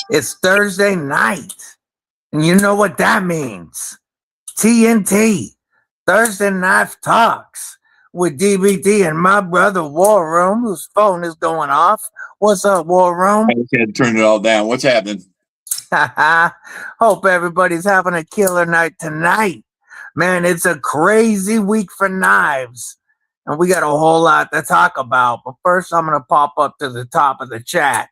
It's Thursday night. And you know what that means. TNT, Thursday Night Talks with DBD and my brother War Room, whose phone is going off. What's up, War Room? I just had to turn it all down. What's happening? Hope everybody's having a killer night tonight. Man, it's a crazy week for knives. And we got a whole lot to talk about. But first, I'm going to pop up to the top of the chat.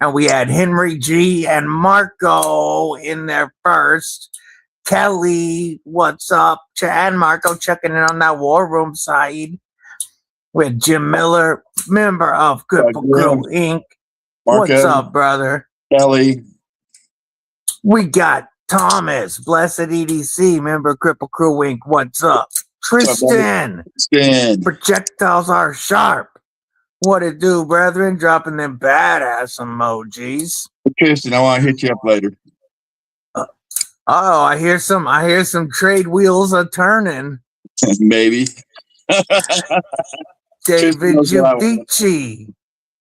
And we had Henry G and Marco in there first. Kelly, what's up? And Marco checking in on that War Room side. With Jim Miller, member of Cripple Crew Inc. Marco, what's up, brother? Kelly. We got Thomas, Blessed EDC, member of Cripple Crew Inc. What's up? Tristan. Projectiles are sharp. What it do, brethren? Dropping them badass emojis. Tristan, I want to hit you up later. I hear some trade wheels are turning. Maybe. David Giudici.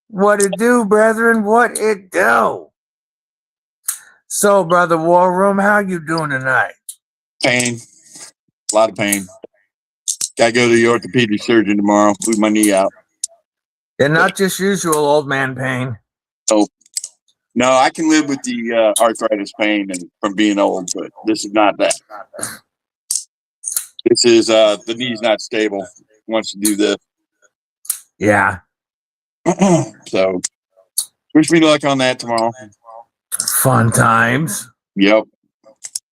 What it do, brethren? What it do? So, brother War Room, how you doing tonight? Pain. A lot of pain. Gotta go to the orthopedic surgeon tomorrow. Move my knee out. And not just usual old man pain. Oh. No, I can live with the arthritis pain and from being old, but this is not that. This is the knee's not stable. Wants to do this. Yeah. So wish me luck on that tomorrow. Fun times. Yep.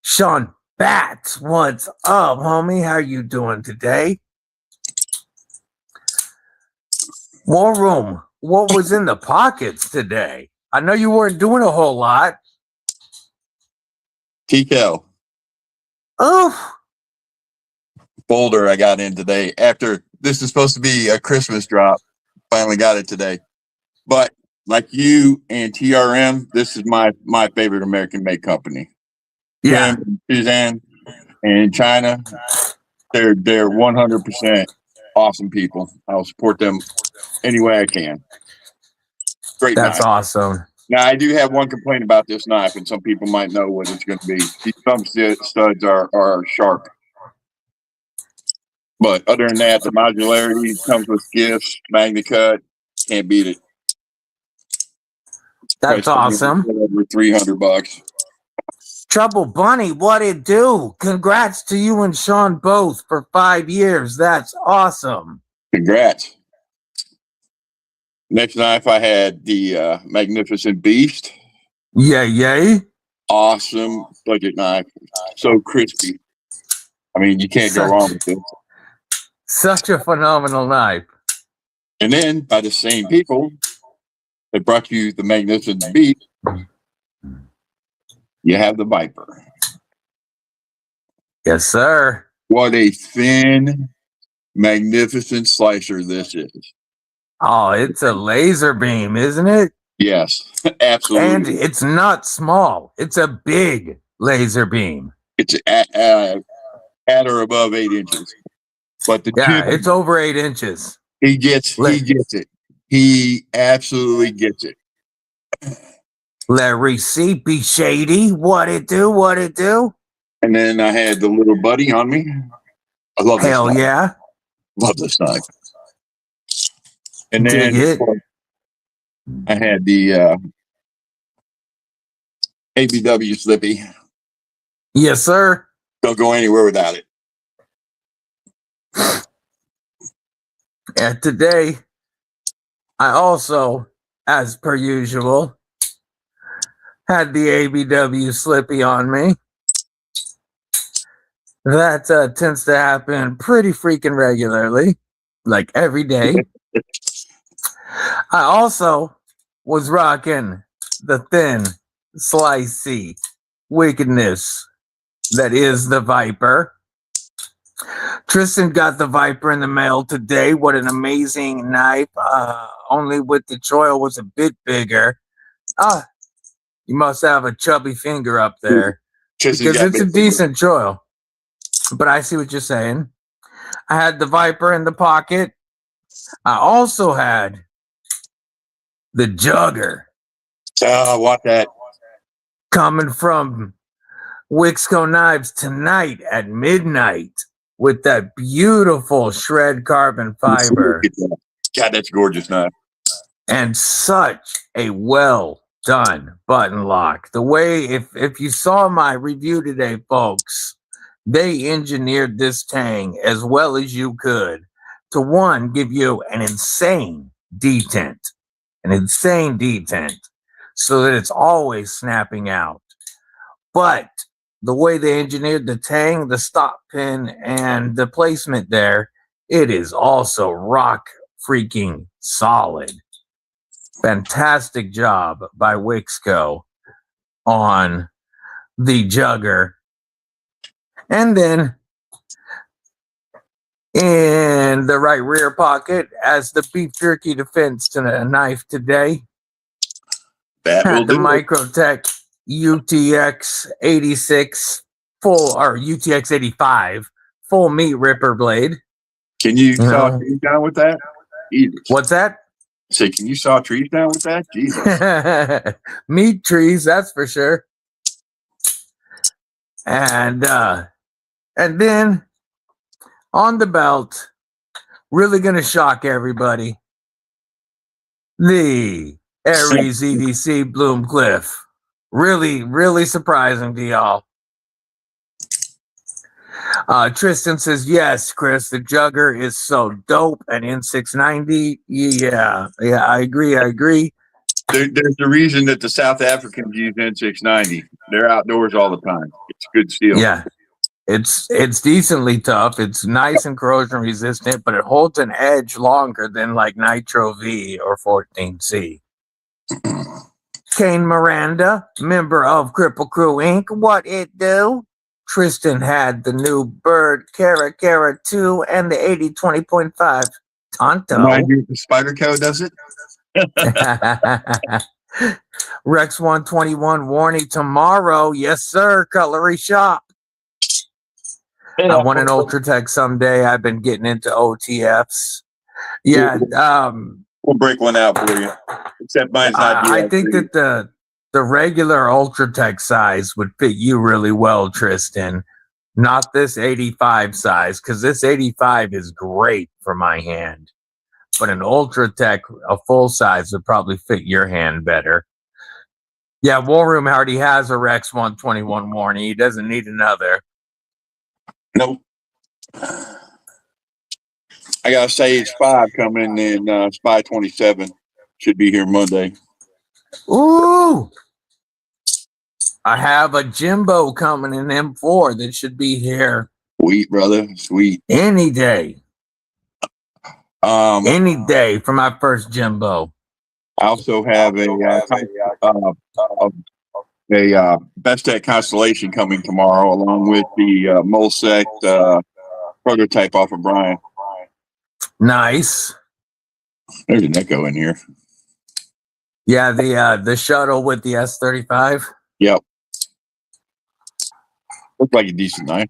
Sean Bats, what's up, homie? How you doing today? War Room, what was in the pockets today? I know you weren't doing a whole lot. TKO. Oh. Boulder I got in today. After this is supposed to be a Christmas drop. Finally got it today. But like you and TRM, this is my favorite American-made company. Yeah. Suzanne and China, they're 100% awesome people. I'll support them any way I can. Great That's knife. Awesome. Now, I do have one complaint about this knife, and some people might know what it's going to be. These thumb studs are sharp. But other than that, the modularity comes with gifts, MagnaCut, can't beat it. That's awesome. Over $300. Trouble Bunny, what it do? Congrats to you and Sean both for 5 years. That's awesome. Congrats. Next knife, I had the Magnificent Beast. Yay. Awesome budget knife. So crispy. I mean, you can't go wrong with it. Such a phenomenal knife. And then, by the same people that brought you the Magnificent Beast, you have the Viper. Yes, sir. What a thin, magnificent slicer this is. Oh, it's a laser beam, isn't it? Yes, absolutely. And it's not small. It's a big laser beam. It's at or above 8 inches. But it's over 8 inches. He gets it. He absolutely gets it. Larry C. Be shady. What it do? And then I had the little buddy on me. I love this Hell knife. Yeah. Love this knife. And then I had the ABW Slippy. Yes, sir. Don't go anywhere without it. And today, I also, as per usual, had the ABW Slippy on me. That tends to happen pretty freaking regularly, like every day. I also was rocking the thin, slicey wickedness that is the Viper. Tristan got the Viper in the mail today. What an amazing knife. Only with the choil was a bit bigger. You must have a chubby finger up there. Because it's a decent choil. But I see what you're saying. I had the Viper in the pocket. I also had the Jugger. I want that. coming from Wixco Knives tonight at midnight with that beautiful shred carbon fiber God, that's gorgeous knife. and such a well done button lock. The way, if you saw my review today, folks, they engineered this tang as well as you could to one, give you an insane detent, so that it's always snapping out. But the way they engineered the tang, the stop pin, and the placement there, it is also rock freaking solid. Fantastic job by Wixco on the jugger. And then in the right rear pocket, as the beef jerky defense to a knife today, That will the do it. Microtech UTX 86 full, or UTX 85 full meat ripper blade. Can you saw No. trees down with that? Jesus. What's that? Say, can you saw trees down with that? Jesus. Meat trees, that's for sure. And then on the belt, really gonna shock everybody. The Aries EDC Bloomcliff. Really, really surprising to y'all. Tristan says, yes, Chris, the jugger is so dope. And N690, yeah, I agree. There's the reason that the South Africans use N690. They're outdoors all the time. It's a good steel. Yeah, it's decently tough. It's nice and corrosion resistant, but it holds an edge longer than like Nitro V or 14C. Kane Miranda, member of Cripple Crew Inc. What it do? Tristan had the new Bird Cara 2 and the 80-20.5 Tonto. Mind you, the Spider Co does it. Rex 121 warning tomorrow. Yes, sir. Cutlery Shop. I want an Ultratech someday. I've been getting into OTFs. Yeah, We'll break one out for you. Except mine's not. I think that the regular Ultratech size would fit you really well, Tristan. Not this 85 size, because this 85 is great for my hand. But an Ultratech, a full size, would probably fit your hand better. Yeah, War Room already has a Rex 121 warning. He doesn't need another. Nope. I got a Sage 5 coming in. Spy 27 should be here Monday. Ooh! I have a Jimbo coming in M4 that should be here. Sweet, brother. Sweet. Any day. Um, Any day for my first Jimbo. I also have a Bestech Constellation coming tomorrow, along with the Molsec prototype off of Brian. Nice. There's an Echo in here. Yeah, the shuttle with the S35. Yep. Looks like a decent knife.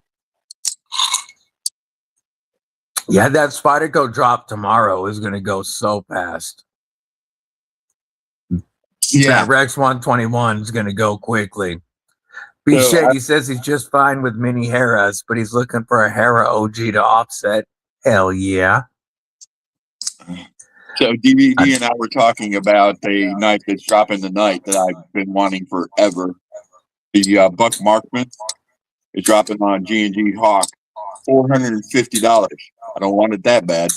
Yeah, that Spyderco drop tomorrow is going to go so fast. Yeah. That Rex 121 is going to go quickly. B. So Shady says he's just fine with mini Heras, but he's looking for a Hera OG to offset. Hell yeah. So DVD and I were talking about a knife that's dropping tonight that I've been wanting forever. The Buck Markman is dropping on G&G Hawk. $450. I don't want it that bad.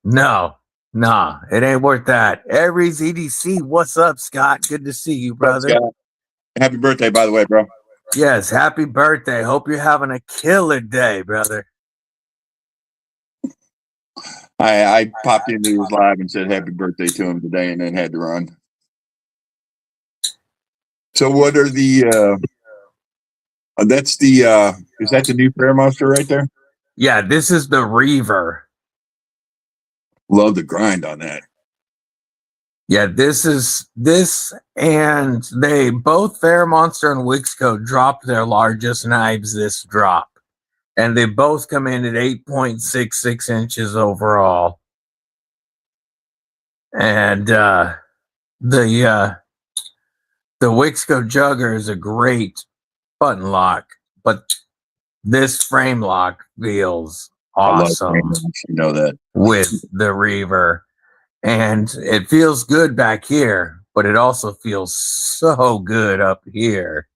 No, nah, it ain't worth that. Aries EDC, what's up, Scott? Good to see you, brother. Scott. Happy birthday, by the way, bro. Yes, happy birthday. Hope you're having a killer day, brother. I popped into his live and said happy birthday to him today and then had to run. So what are the that's the is that the new Prayer Monster right there? Yeah, this is the Reaver. Love the grind on that. Yeah, this, and they both Fair Monster and Wixco dropped their largest knives this drop. And they both come in at 8.66 inches overall. And the The Wixco Jugger is a great button lock, but this frame lock feels I love awesome you know that. with the Reaver. And it feels good back here, but it also feels so good up here,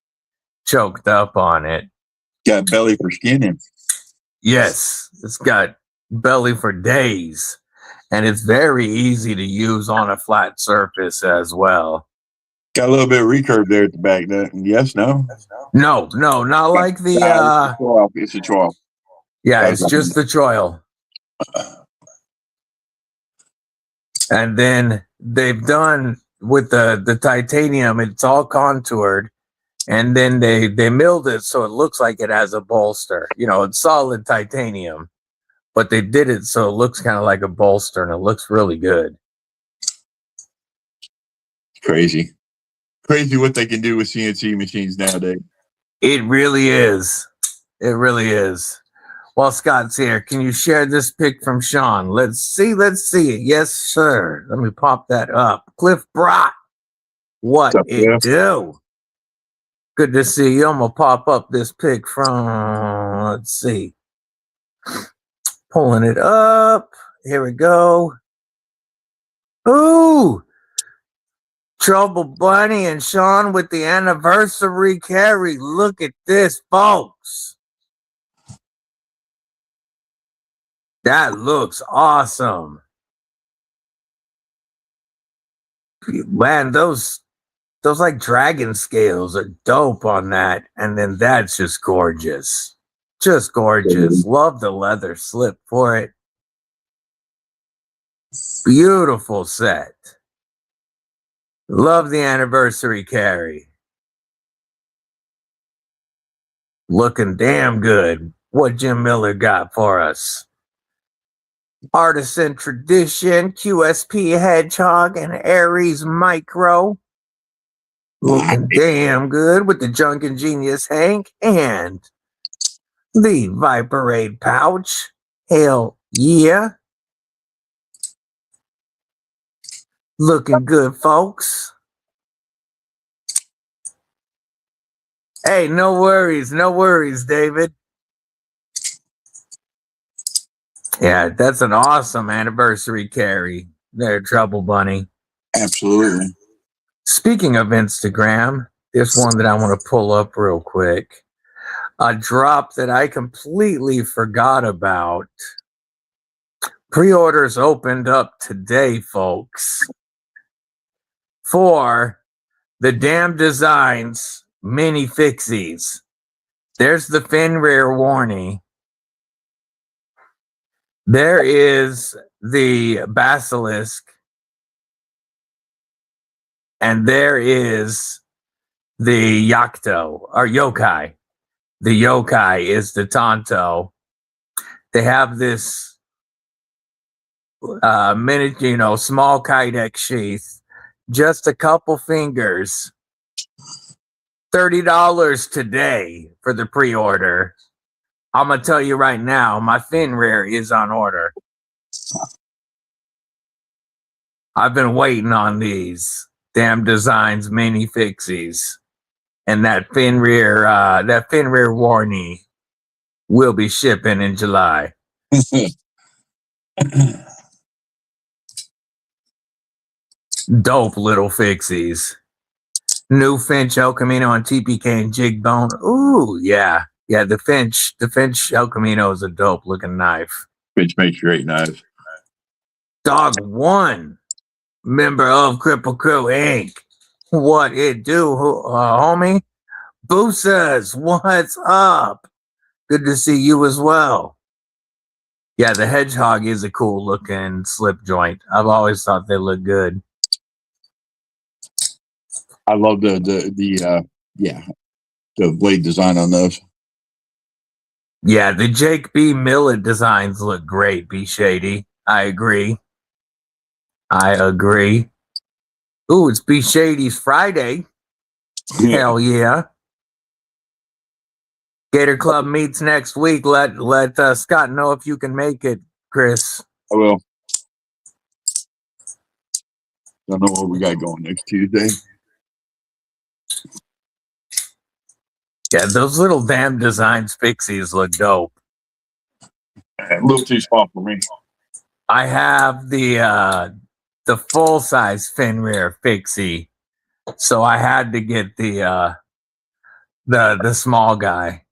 choked up on it. Got belly for skinning. Yes, it's got belly for days, and it's very easy to use on a flat surface as well. Got a little bit of recurve there at the back. Yes, no? No, not like the it's a 12. yeah, it's just the choil. And then they've done with the titanium, it's all contoured, and then they milled it so it looks like it has a bolster. You know, it's solid titanium, but they did it so it looks kind of like a bolster, and it looks really good. Crazy what they can do with CNC machines nowadays. It really is. It really is. While Scott's here, can you share this pic from Sean? Let's see it. Yes, sir. Let me pop that up. Cliff Brott. What What's up, it Cliff? do? Good to see you. I'm gonna pop up this pic from, let's see. Pulling it up. Here we go. Ooh. Trouble Bunny and Sean with the anniversary carry. Look at this, folks. That looks awesome. Man, those like dragon scales are dope on that. And then that's just gorgeous. Just gorgeous. Love the leather slip for it. Beautiful set. Love the anniversary carry. Looking damn good. What Jim Miller got for us. Artisan Tradition, QSP Hedgehog, and Aries Micro. Looking damn good with the Junkin' Genius Hank and the Viperade pouch. Hell yeah. Looking good, folks. Hey, no worries, David. Yeah, that's an awesome anniversary carry there, Trouble Bunny. Absolutely. Speaking of Instagram, there's one that I want to pull up real quick. A drop that I completely forgot about. Pre-orders opened up today, folks, for the Damn Designs mini fixies. There's the Fenrir warning. There is the Basilisk. And there is the Yakuto or Yokai. The Yokai is the Tonto. They have this mini, small Kydex sheath. Just a couple fingers. $30 today for the pre-order. I'm going to tell you right now, my Fenrir is on order. I've been waiting on these Damn Designs mini fixies. And that Fenrir warning will be shipping in July. Dope little fixies. New Finch El Camino on TPK and Jig Bone. Ooh, yeah. Yeah, the Finch El Camino is a dope looking knife. Finch makes great knives. Dog One, member of Cripple Crew Inc. What it do, homie? Boosas, what's up? Good to see you as well. Yeah, the Hedgehog is a cool looking slip joint. I've always thought they look good. I love the blade design on those. Yeah, the Jake B. Millet designs look great, B. Shady. I agree. Ooh, it's B. Shady's Friday. Yeah. Hell yeah. Gator Club meets next week. Let Scott know if you can make it, Chris. I will. Don't know what we got going next Tuesday. Yeah, those little damn designs fixies look dope. A little too small for me. I have the full size Fenrir fixie, so I had to get the small guy.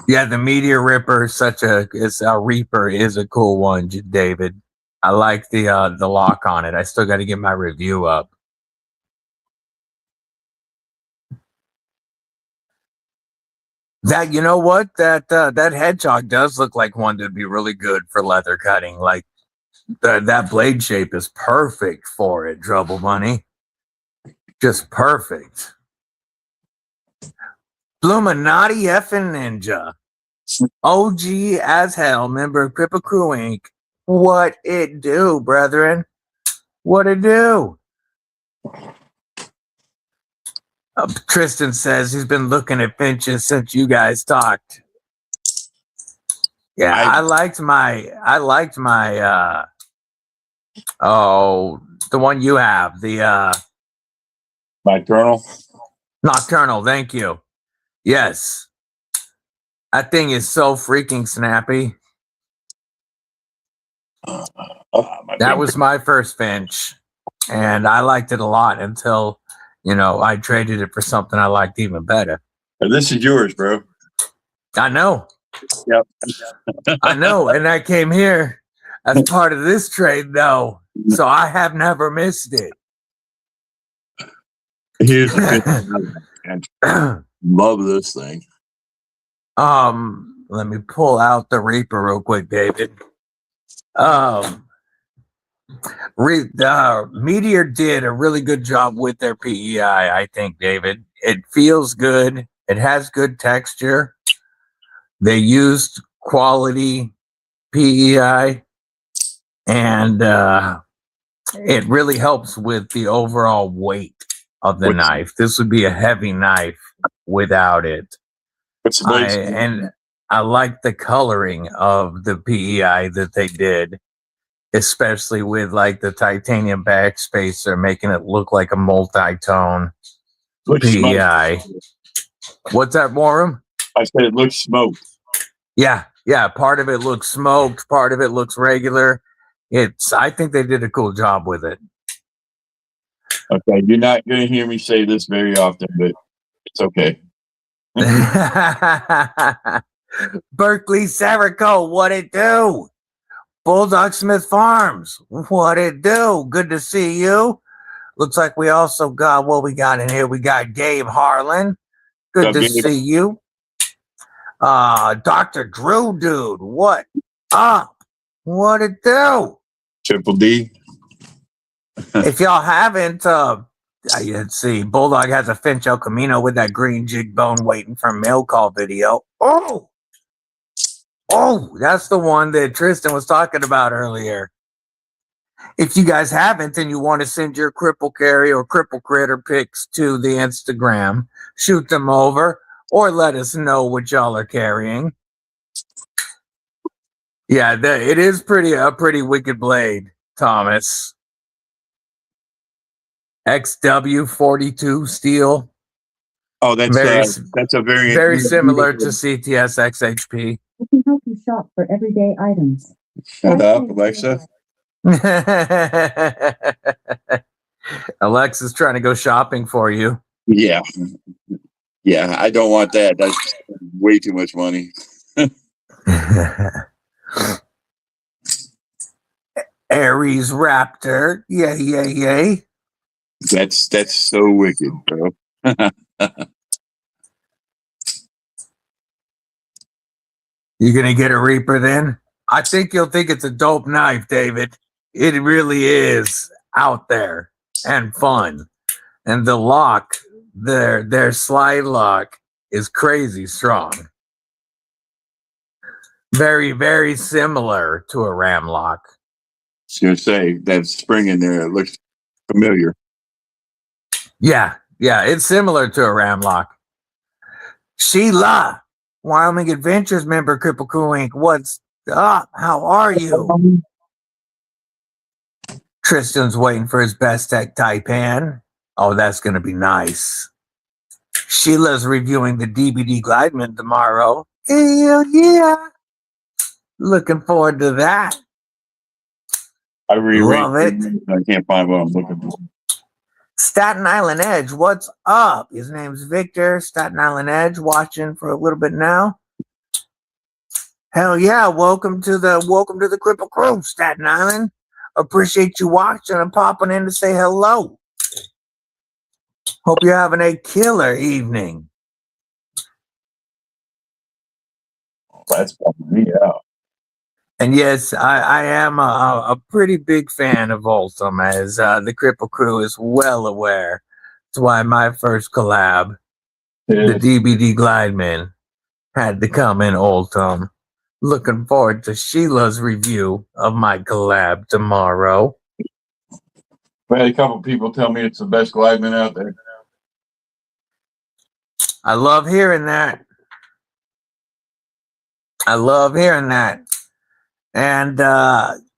Yeah, the Meteor Ripper is a Reaper is a cool one, David. I like the lock on it. I still got to get my review up. That, you know what, that hedgehog does look like one that'd be really good for leather cutting. Like that blade shape is perfect for it, Trouble Bunny. Just perfect. Bluminati effing Ninja. OG as hell, member of Cripple Crew Inc. What it do, brethren? What it do? Tristan says he's been looking at Finches since you guys talked. Yeah, I liked my the one you have, the Nocturnal. Nocturnal, thank you. Yes. That thing is so freaking snappy. That was my first Finch, and I liked it a lot until, I traded it for something I liked even better. This is yours, bro. I know. Yep. I know, and I came here as part of this trade, though, so I have never missed it. Here's the thing. Love this thing. Let me pull out the Reaper real quick, David. Meteor did a really good job with their PEI, I think, David. It feels good. It has good texture. They used quality PEI, and it really helps with the overall weight of the knife. This would be a heavy knife without it. I like the coloring of the PEI that they did, especially with like the titanium backspacer, making it look like a multi-tone PEI. What's that, Morum? I said it looks smoked. Yeah. Part of it looks smoked, part of it looks regular. I think they did a cool job with it. Okay, you're not going to hear me say this very often, but it's okay. Berkeley Serico, what it do? Bulldog Smith Farms, what it do? Good to see you. Looks like we also got what we got in here. We got Gabe Harlan. Good to see you. Dr. Drew, dude, what up? What it do? Triple D. If y'all haven't, let's see. Bulldog has a Finch El Camino with that green jig bone waiting for mail call video. Oh, that's the one that Tristan was talking about earlier. If you guys haven't and you want to send your cripple carry or cripple critter pics to the Instagram, shoot them over or let us know what y'all are carrying. Yeah, it is a pretty wicked blade, Thomas. XW42 steel. Oh, that's a very similar to CTS XHP. We can help you shop for everyday items. Shut up, Alexa. Alexa's trying to go shopping for you. Yeah, I don't want that. That's way too much money. Aries Raptor, yay. That's so wicked, bro. You gonna get a Reaper then? I think you'll think it's a dope knife, David. It really is out there and fun. And the lock, their slide lock is crazy strong. Very, very similar to a ram lock. I was gonna say that spring in there, it looks familiar. Yeah, it's similar to a ram lock. Sheila, Wyoming Adventures member, Cripple Crew Inc. What's up? How are you? Tristan's waiting for his best tech Taipan. Oh, that's gonna be nice. Sheila's reviewing the DBD Glideman tomorrow. Hell yeah. Looking forward to that. I reread. Love it. I can't find what I'm looking for. Staten Island Edge, what's up? His name's Victor. Staten Island Edge, watching for a little bit now. Hell yeah! Welcome to the Cripple Crew, Staten Island. Appreciate you watching and popping in to say hello. Hope you're having a killer evening. That's bumming me out. And yes, I am a pretty big fan of Ultim, as the Cripple Crew is well aware. That's why my first collab, the DBD Glideman, had to come in Ultim. Looking forward to Sheila's review of my collab tomorrow. I had a couple people tell me it's the best Glideman out there. I love hearing that. I love hearing that. And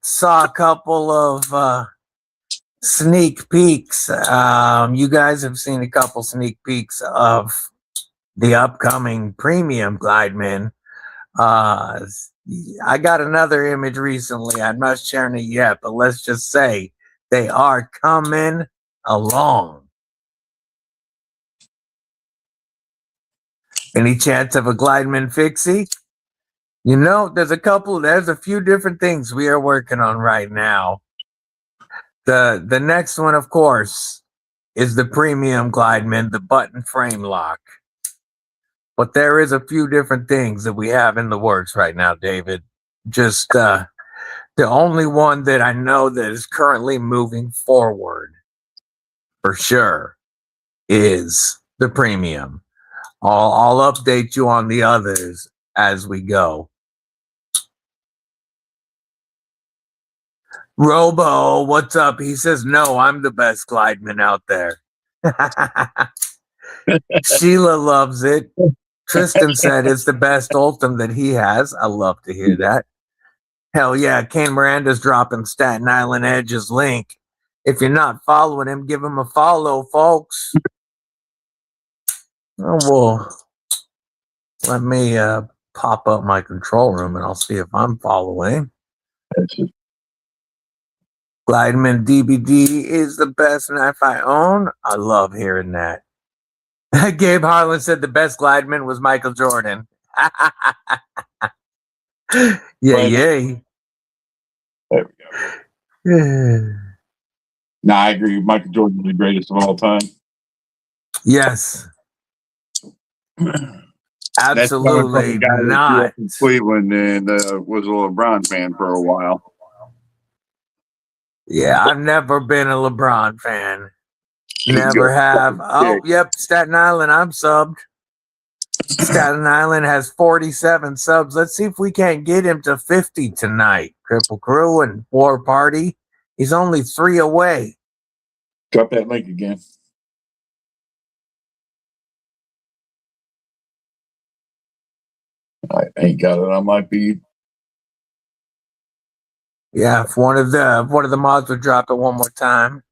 saw a couple of sneak peeks. You guys have seen a couple sneak peeks of the upcoming premium Glideman. I got another image recently. I'm not sharing it yet, but let's just say they are coming along. Any chance of a Glideman fixie? You know, there's a few different things we are working on right now. The next one, of course, is the premium Glideman, the button frame lock. But there is a few different things that we have in the works right now, David. Just the only one that I know that is currently moving forward for sure is the premium. I'll update you on the others as we go. Robo, what's up? He says, no, I'm the best Glideman out there. Sheila loves it. Tristan said it's the best Ultim that he has. I love to hear that. Hell yeah, Kane Miranda's dropping Staten Island Edge's link. If you're not following him, give him a follow, folks. Oh, well, let me pop up my control room and I'll see if I'm following. Glideman DBD is the best knife I own. I love hearing that. Gabe Harlan said the best Glideman was Michael Jordan. Yay. There we go. Nah, I agree. Michael Jordan is the greatest of all time. Yes. Absolutely not. In Cleveland and was a LeBron fan for a while. Yeah, I've never been a LeBron fan. Never have. Oh, yep, Staten Island, I'm subbed. Staten Island has 47 subs. Let's see if we can't get him to 50 tonight. Cripple Crew and War Party. He's only 3 away. Drop that link again. I ain't got it on my feed. Yeah, if one of the mods would drop it one more time.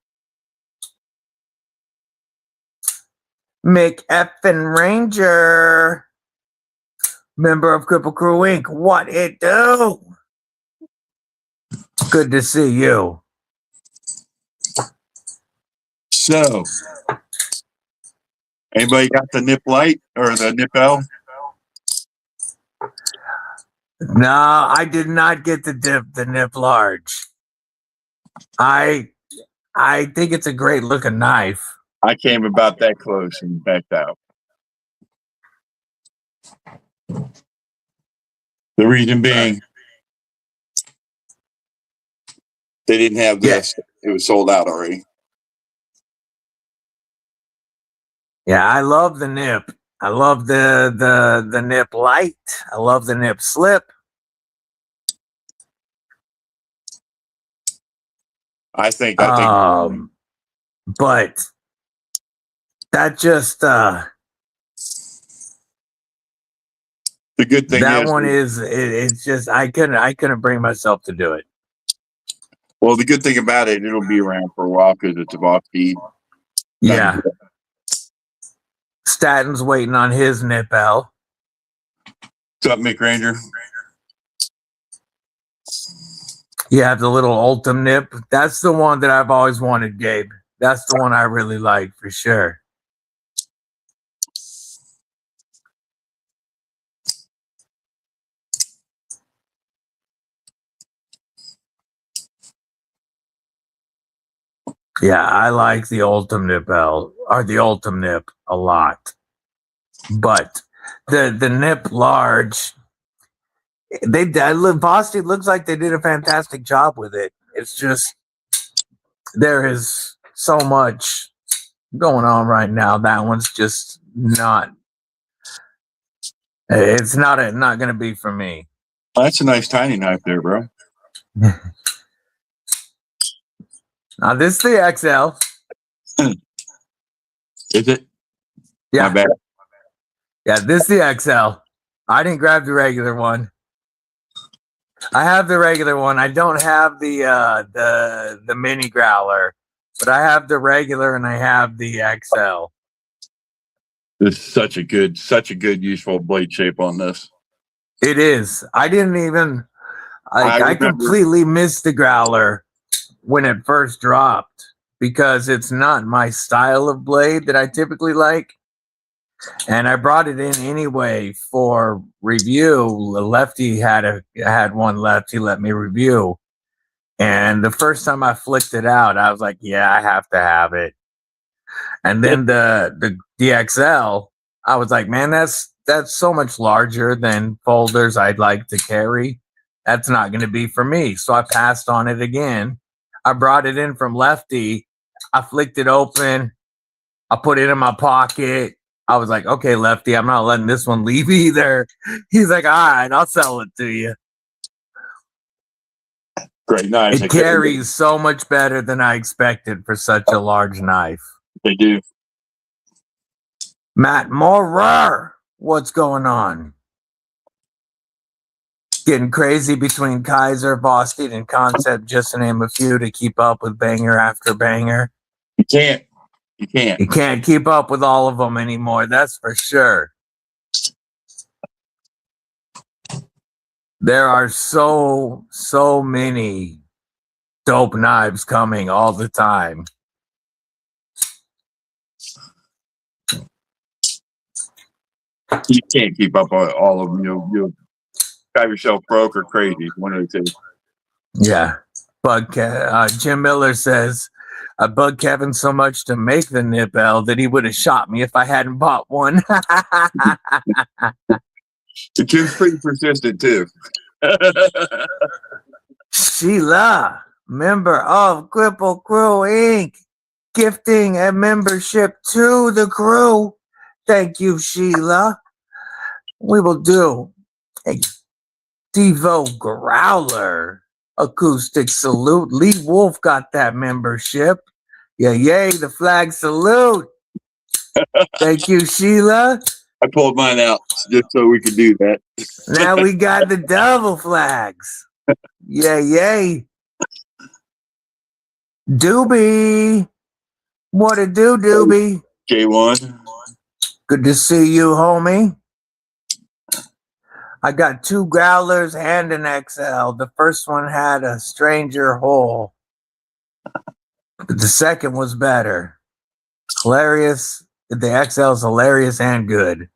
Mick Effin Ranger, member of Cripple Crew Inc. What it do? Good to see you. So, anybody got the Nip Light or the Nip L? No, I did not get the Nip Large. I think it's a great looking knife. I came about that close and backed out. The reason being, they didn't have this. It was sold out already. Yeah, I love the Nip. I love the Nip Light. I love the Nip Slip. I think. But that just the good thing that is one is it's just I couldn't bring myself to do it. Well, the good thing about it, it'll be around for a while because it's a box feed. Yeah. Staten's waiting on his nipple. What's up, Mick Ranger? You have the little Ultim nip. That's the one that I've always wanted, Gabe. That's the one I really like for sure. Yeah, I like the Ultim nipple or the Ultim nip a lot. But the nip large, Vosti looks like they did a fantastic job with it. It's just there is so much going on right now. That one's just not. It's not going to be for me. Oh, that's a nice tiny knife there, bro. Now this is the XL. Is it? Yeah, My bad. yeah. This is the XL. I didn't grab the regular one. I have the regular one. I don't have the mini growler, but I have the regular and I have the XL. This is such a good, useful blade shape on this. It is. I didn't even. I remember- completely missed the growler when it first dropped because it's not my style of blade that I typically like. And I brought it in anyway for review. Lefty had one left. He let me review. And the first time I flicked it out, I was like, yeah, I have to have it. And then the DXL, I was like, man, that's so much larger than folders I'd like to carry. That's not going to be for me. So I passed on it again. I brought it in from Lefty. I flicked it open. I put it in my pocket. I was like, okay, Lefty, I'm not letting this one leave either. He's like, all right, I'll sell it to you. Great knives. It carries so much better than I expected for such a large knife. They do. Matt Morer, what's going on? Getting crazy between Kaiser, Boston, and Concept, just to name a few, to keep up with banger after banger. You can't. You can't. You can't keep up with all of them anymore, that's for sure. There are so many dope knives coming all the time. You can't keep up on all of them. You'll drive yourself broke or crazy. One of the two. Yeah. Jim Miller says, I bugged Kevin so much to make the nipple that he would have shot me if I hadn't bought one. The kid's pretty persistent too. Sheila, member of Cripple Crew Inc., gifting a membership to the crew. Thank you, Sheila. We will do a Devo Growler acoustic salute. Lee Wolf got that membership. Yeah, yay, the flag salute. Thank you, Sheila. I pulled mine out just so we could do that. Now we got the double flags. Yeah, yay. Doobie. What it do, Doobie? J1. Good to see you, homie. I got 2 growlers and an XL. The first one had a stranger hole, but the second was better. Hilarious. The XL is hilarious and good.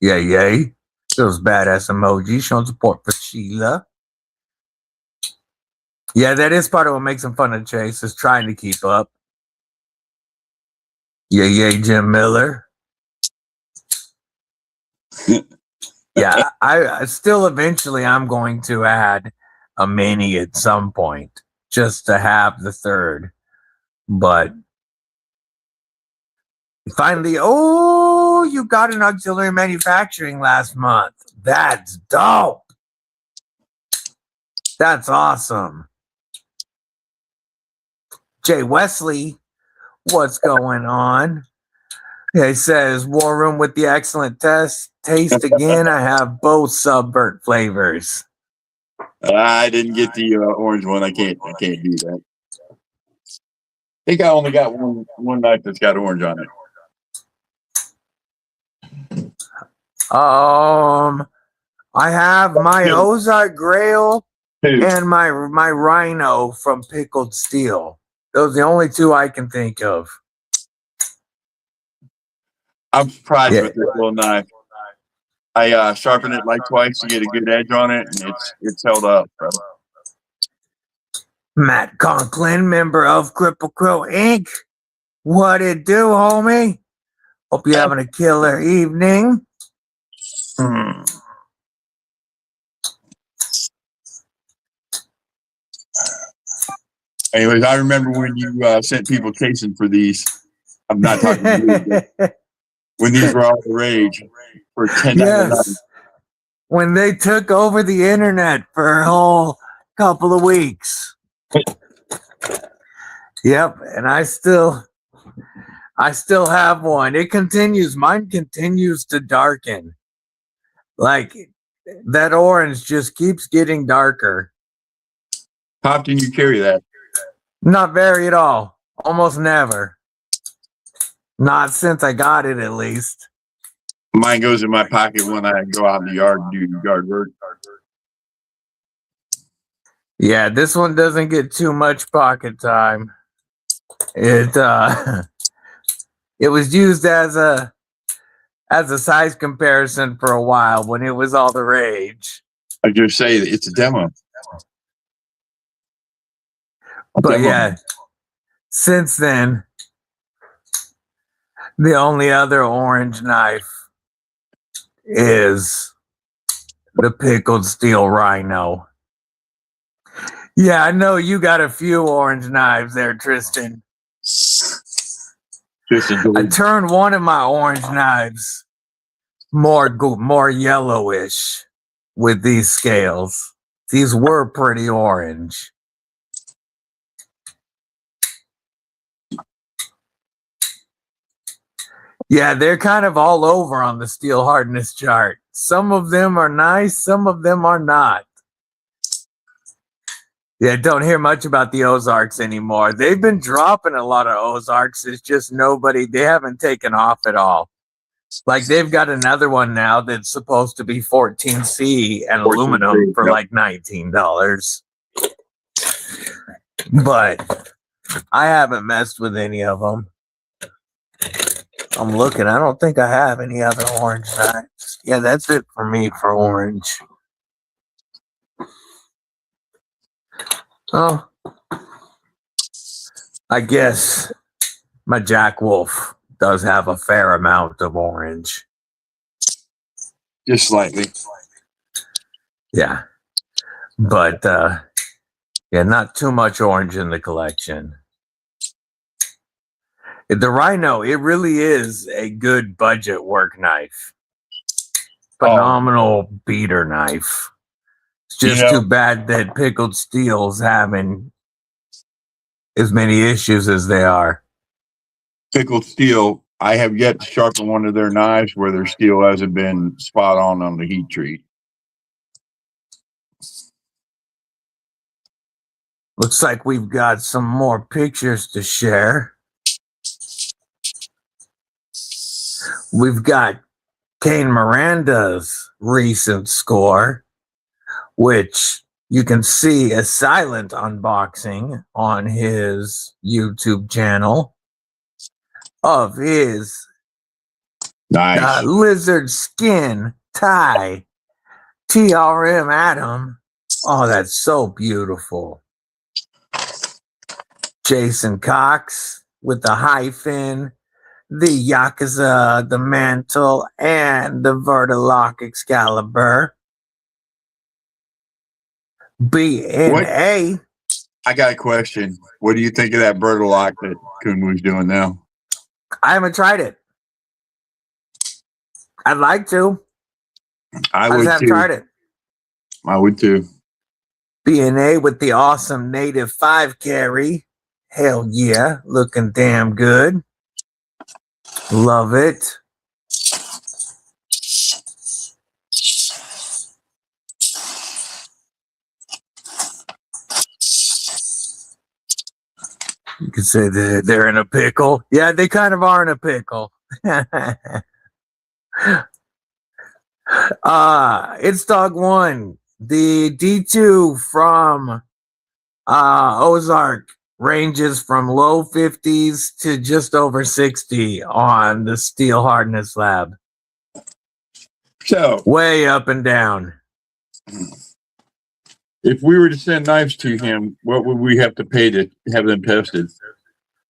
Yeah, yay. Those badass emojis showing support for Sheila. Yeah, that is part of what makes him fun of Chase, is trying to keep up. Yeah, yay, Jim Miller. Yeah, I still eventually I'm going to add a mini at some point just to have the third. But finally, oh, you got an auxiliary manufacturing last month. That's dope. That's awesome. Jay Wesley, what's going on? He says, War Room with the excellent taste again. I have both Subvert flavors. I didn't get the orange one. I can't do that. I think I only got one knife that's got orange on it. I have my Yeah. Ozark Grail Two. and my Rhino from Pickled Steel. Those are the only two I can think of. I'm surprised Yeah. with this little knife. I sharpened it like twice to get a good edge on it, and it's held up, bro. Matt Conklin, member of Cripple Crow Inc. What it do, homie? Hope you're having a killer evening. Anyways, I remember when you sent people chasing for these. I'm not talking blue, but when these were all the rage for $10. Yes. When they took over the internet for a whole couple of weeks. Yep, and I still have one. It continues. Mine continues to darken. Like that orange just keeps getting darker. How often you carry that? Not very at all. Almost never. Not since I got it, at least. Mine goes in my pocket when I go out in the yard and do yard work. Yeah, this one doesn't get too much pocket time. It it was used as a size comparison for a while when it was all the rage. I just say that it's a demo. But yeah, since then, the only other orange knife is the Pickled Steel Rhino. Yeah, I know you got a few orange knives there, Tristan. I turned one of my orange knives more yellowish with these scales. These were pretty orange. Yeah, they're kind of all over on the steel hardness chart. Some of them are nice, some of them are not. Yeah, don't hear much about the Ozarks anymore. They've been dropping a lot of Ozarks. It's just they haven't taken off at all. Like they've got another one now that's supposed to be 14C and aluminum for like $19. But I haven't messed with any of them. I'm looking. I don't think I have any other orange knives. Yeah, that's it for me for orange. Oh, I guess my Jack Wolf does have a fair amount of orange. Just slightly. Yeah. But yeah, not too much orange in the collection. The Rhino, it really is a good budget work knife. Phenomenal beater knife. It's just too bad that Pickled Steel's having as many issues as they are. Pickled Steel, I have yet to sharpen one of their knives where their steel hasn't been spot on the heat treat. Looks like we've got some more pictures to share. We've got Kane Miranda's recent score, which you can see a silent unboxing on his YouTube channel of his lizard skin tie TRM Atom. Oh, that's so beautiful. Jason Cox with the hyphen, the Yakuza, the mantle, and the Vertilock Excalibur. BNA. I got a question. What do you think of that Vertilock that Kun was doing now? I haven't tried it. I'd like to. I just would haven't too. tried it. I would too. BNA with the awesome native 5 carry. Hell yeah. Looking damn good. Love it. You could say they're in a pickle. Yeah, they kind of are in a pickle. It's Dog One. The D2 from Ozark ranges from low 50s to just over 60 on the steel hardness lab. So, Way up and down. if we were to send knives to him, what would we have to pay to have them tested?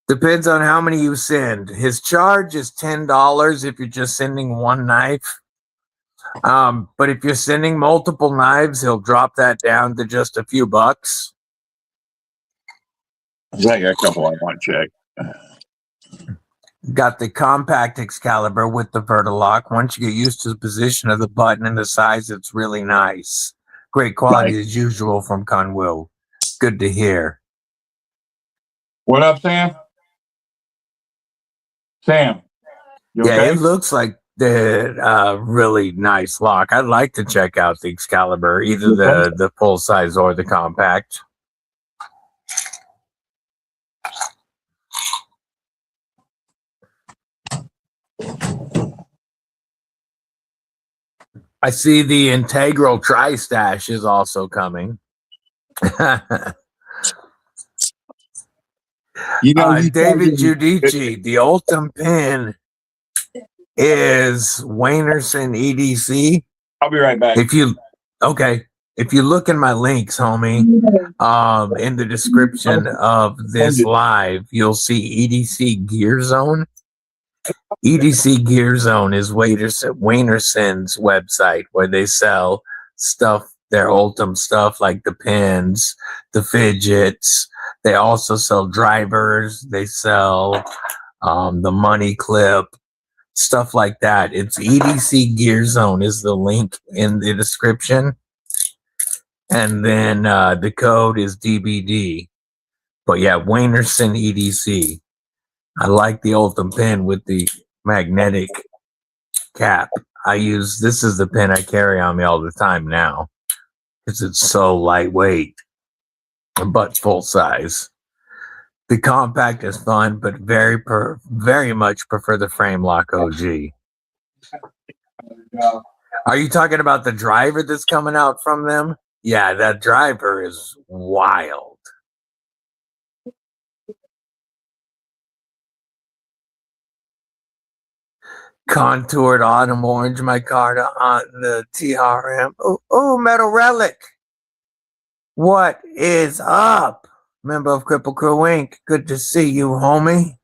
Depends on how many you send. His charge is $10 if you're just sending one knife. But if you're sending multiple knives, he'll drop that down to just a few bucks. 'Cause I got a couple I want to check. Got the compact Excalibur with the Vertilock. Once you get used to the position of the button and the size, it's really nice. Great quality as usual from Conwill. Good to hear. What up, Sam? Sam, you Yeah, okay? it looks like the really nice lock. I'd like to check out the Excalibur, either the full size or the compact. I see the Integral Tri-Stash is also coming. You know, David Giudici, the Ultim pin is Waynerson EDC. I'll be right back. If you look in my links, homie, in the description of this live, you'll see EDC Gear Zone. EDC Gear Zone is Waynerson's website where they sell stuff, their Ultim stuff like the pins, the fidgets. They also sell drivers. They sell the money clip, stuff like that. It's EDC Gear Zone is the link in the description. And then the code is DBD. But yeah, Waynerson EDC. I like the Ultim pin with the magnetic cap. This is the pin I carry on me all the time now because it's so lightweight but full size. The compact is fun, but very much prefer the frame lock OG. Are you talking about the driver that's coming out from them? Yeah, that driver is wild. Contoured autumn orange micarta on the TRM. Oh, Metal Relic. What is up? Member of Cripple Crew Inc. Good to see you, homie.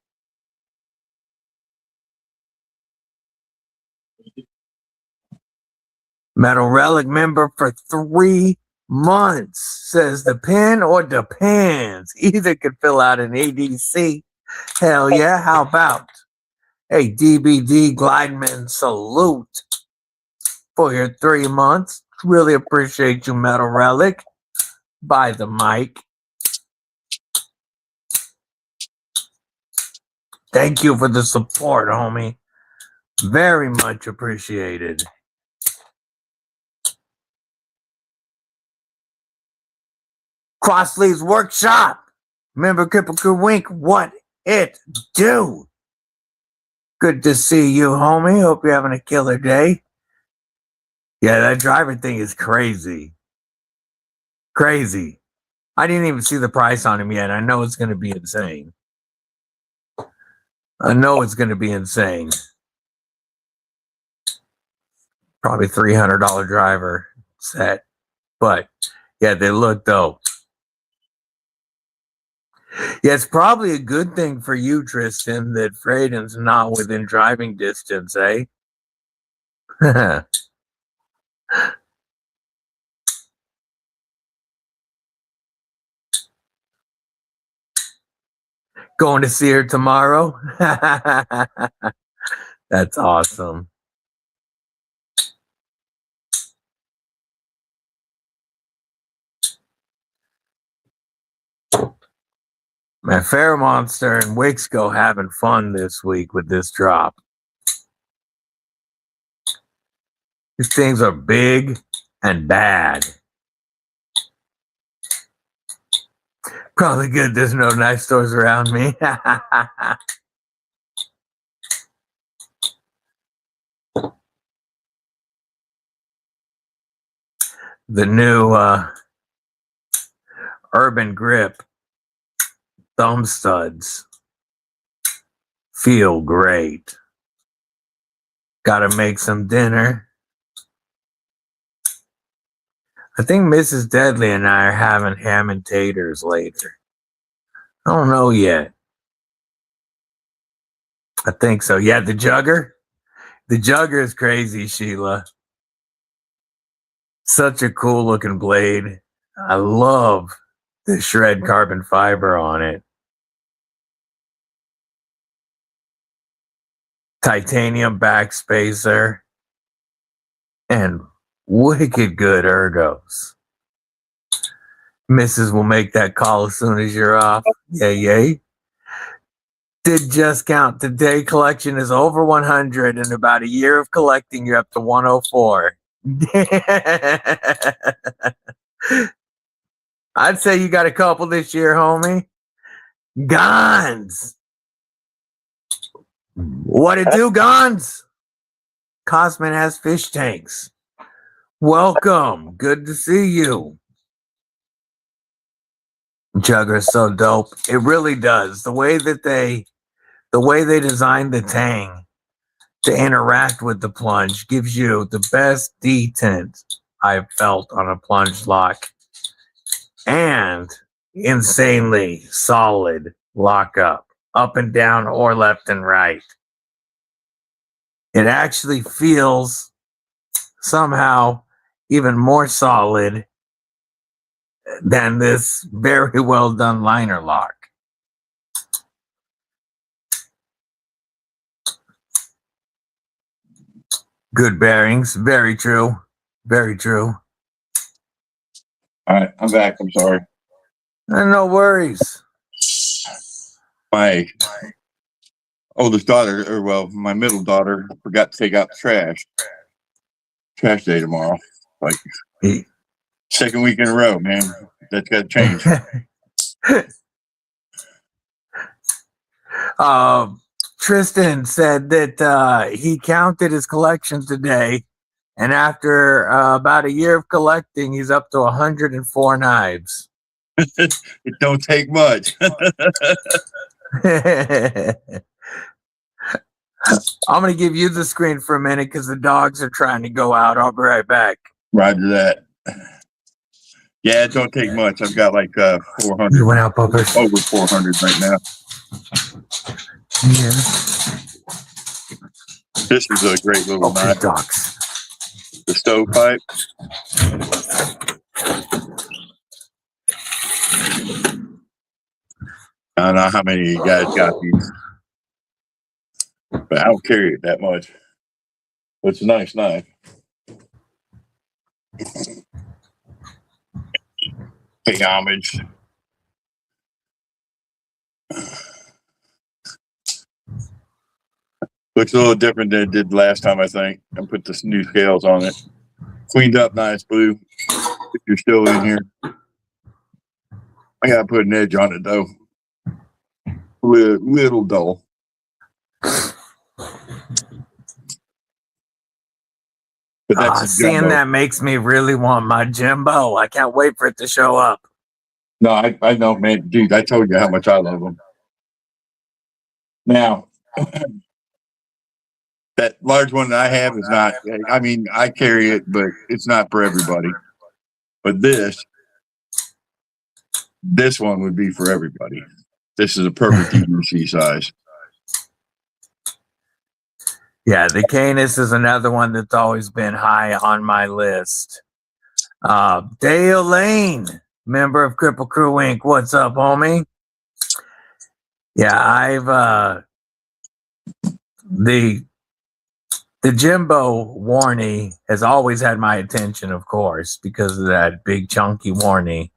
Metal Relic member for 3 months. Says the pin or depends. Either could fill out an ADC. Hell yeah, how about? Hey, DBD Glideman, salute for your 3 months. Really appreciate you, Metal Relic. By the mic. Thank you for the support, homie. Very much appreciated. Crossley's Workshop. Remember Cripple Crew Wink, what it do? Good to see you, homie. Hope you're having a killer day. Yeah, that driver thing is crazy. Crazy. I didn't even see the price on him yet. I know it's going to be insane. Probably $300 driver set. But yeah, they look dope. Yeah, it's probably a good thing for you, Tristan, that Freyden's not within driving distance, eh? Going to see her tomorrow? That's awesome. Man, Fair Monster and Wixco having fun this week with this drop. These things are big and bad. Probably good there's no knife stores around me. the new Urban Grip thumb studs feel great. Gotta make some dinner. I think Mrs. Deadly and I are having ham and taters later. I don't know yet. I think so. Yeah, the jugger. The jugger is crazy, Sheila. Such a cool looking blade. I love the shred carbon fiber on it. Titanium backspacer. And wicked good ergos. Mrs. will make that call as soon as you're off. Yay. Did just count. Today collection is over 100. In about a year of collecting, you're up to 104. I'd say you got a couple this year, homie. Gons. What it do, Gons? Cosman has fish tanks. Welcome. Good to see you. Jugger is so dope. It really does. The way they designed the tang to interact with the plunge gives you the best detent I've felt on a plunge lock. And insanely solid lockup, up and down or left and right. It actually feels somehow even more solid than this very well done liner lock. Good bearings. Very true. Very true. All right, I'm back. I'm sorry. No worries. My oldest daughter, or well, my middle daughter, forgot to take out the trash. Trash day tomorrow. Like second week in a row, man. That's got to change. Tristan said that he counted his collection today, and after about a year of collecting, he's up to 104 knives. It don't take much. I'm going to give you the screen for a minute because the dogs are trying to go out. I'll be right back. Roger that. Yeah, it don't take much. I've got like 400. You went out, Bubbers. Over 400 right now. Yeah. This is a great little Okay, knife. dogs. The stovepipe. I don't know how many of you guys got these, but I don't carry it that much. But it's a nice knife. Pay homage. Looks a little different than it did last time, I think. I put the new scales on it. Cleaned up nice, Blue. If you're still in here. I gotta put an edge on it though. Little dull. But that's seeing that makes me really want my Jimbo. I can't wait for it to show up. No, I know, man. Dude, I told you how much I love them. Now, that large one that I have is not, I mean, I carry it, but it's not for everybody. But this one would be for everybody. This is a perfect EDC size. Yeah, the Canis is another one that's always been high on my list. Dale Lane, member of Cripple Crew Inc. What's up, homie? Yeah, I've the Jimbo Warney has always had my attention, of course, because of that big chunky Warney.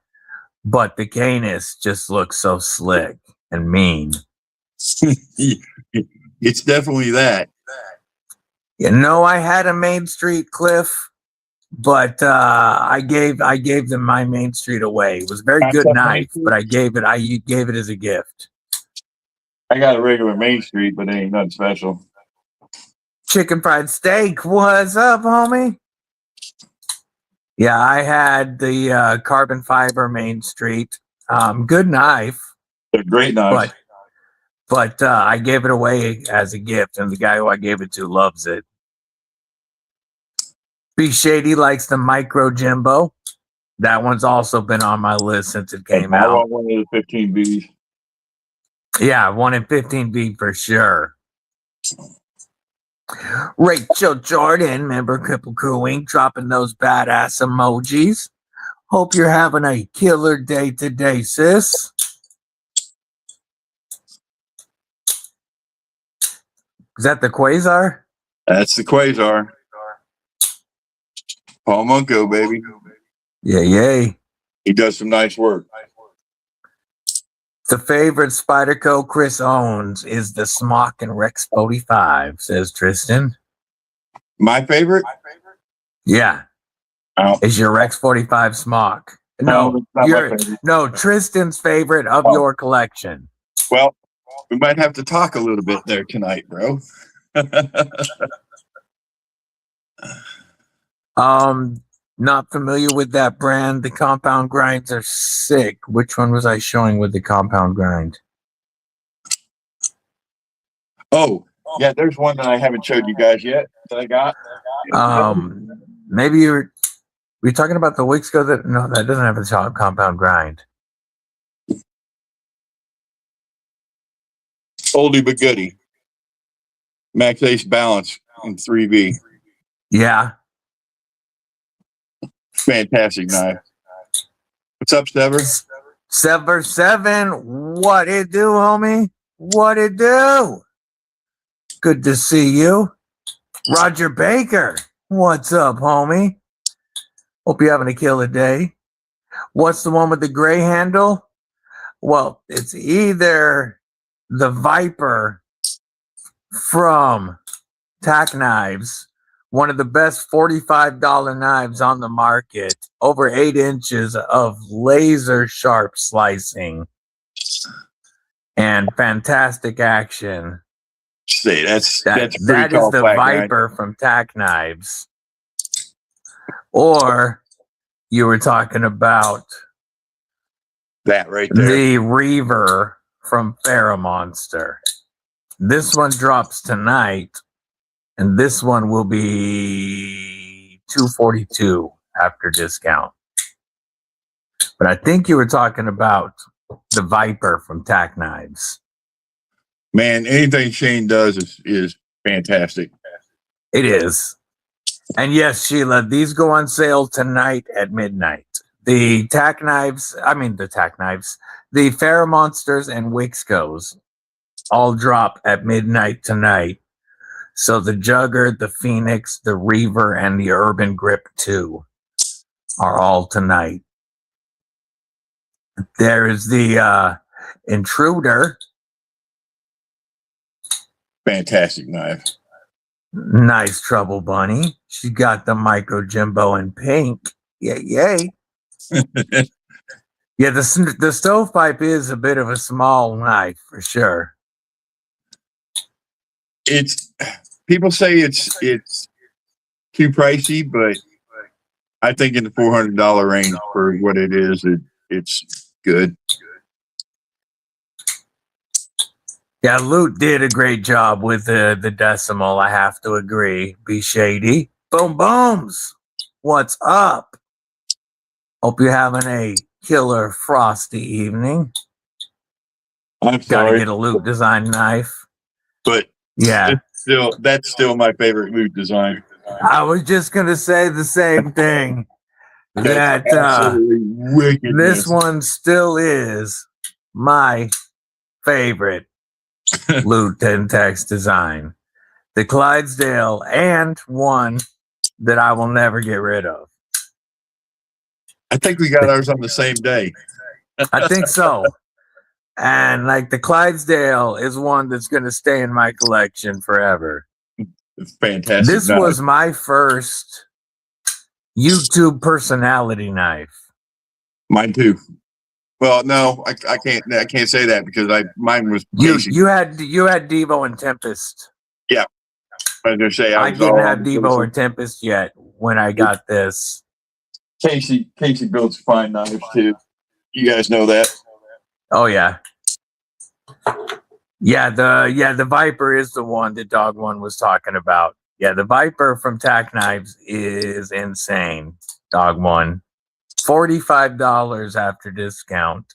But the Canis just looks so slick and mean. It's definitely that. You know, I had a Main Street Cliff, but I gave them my Main Street away. It was a very good knife, but I gave it as a gift. I got a regular Main Street, but it ain't nothing special. Chicken fried steak, what's up, homie? Yeah, I had the carbon fiber Main Street. Good knife, They're great knives. but I gave it away as a gift, and the guy who I gave it to loves it. B Shady likes the Micro Jimbo. That one's also been on my list since it came I out. want one of the 15 Bs. Yeah, 1 in 15B for sure. Rachel Jordan, member Cripple Crew Inc., dropping those badass emojis. Hope you're having a killer day today, sis. Is that the Quasar? That's the Quasar. Paul Munko, baby. Yeah, yay. He does some nice work. The favorite Spyderco Chris owns is the Smock and Rex 45, says Tristan. My favorite? Yeah, Oh, is your Rex 45 Smock. no, No, it's not my favorite. no, Tristan's favorite of Oh. your collection. Well, we might have to talk a little bit there tonight, bro. Not familiar with that brand. The compound grinds are sick. Which one was I showing with the compound grind? Oh, yeah, there's one that I haven't showed you guys yet that I got. Maybe you're talking about the Wixco that no, that doesn't have a compound grind. Oldie but goodie. Max Ace Balance in 3B. Yeah. Fantastic knife. What's up, Sever? Sever 7, what it do, homie? What it do? Good to see you. Roger Baker, what's up, homie? Hope you're having a killer day. What's the one with the gray handle? Well, it's either the Viper from Tack Knives, one of the best $45 knives on the market, over 8 inches of laser sharp slicing and fantastic action. See, that's a That pretty is tall the flag, right? Viper from Tack Knives. Or you were talking about That right there. the Reaver from Monster. This one drops tonight, and this one will be $242 after discount. But I think you were talking about the Viper from Tack Knives. Man, anything Shane does is fantastic. It is. And yes, Sheila, these go on sale tonight at midnight. The Tack Knives, the Monsters and Wixcos all drop at midnight tonight. So the Jugger, the Phoenix, the Reaver, and the Urban Grip 2 are all tonight. There is the Intruder. Fantastic knife. Nice Trouble Bunny. She got the Micro Jimbo in pink. Yay. Yeah, the stovepipe is a bit of a small knife for sure. It's people say it's too pricey, but I think in the $400 range for what it is, it's good. Yeah, Loot did a great job with the decimal. I have to agree. Be shady. Boom booms. What's up? Hope you're having a killer frosty evening. I'm Gotta sorry, get a Loot design knife. but Yeah. that's still my favorite loot design. I was just gonna say the same thing. That Absolutely wickedness. this one still is my favorite Loot 10 text design. The Clydesdale, and one that I will never get rid of. I think we got ours on the same day. I think so. And like the Clydesdale is one that's going to stay in my collection forever. It's fantastic. This knife. was my first YouTube personality knife. Mine too. Well, no, I can't say that because mine was basic. You had Devo and Tempest. I was gonna say I was didn't all have on Devo or Tempest yet when I got this. Casey builds fine knives too. You guys know that. Oh yeah. The Viper is the one that Dog One was talking about. Yeah, the Viper from Tack Knives is insane. Dog One. $45 after discount.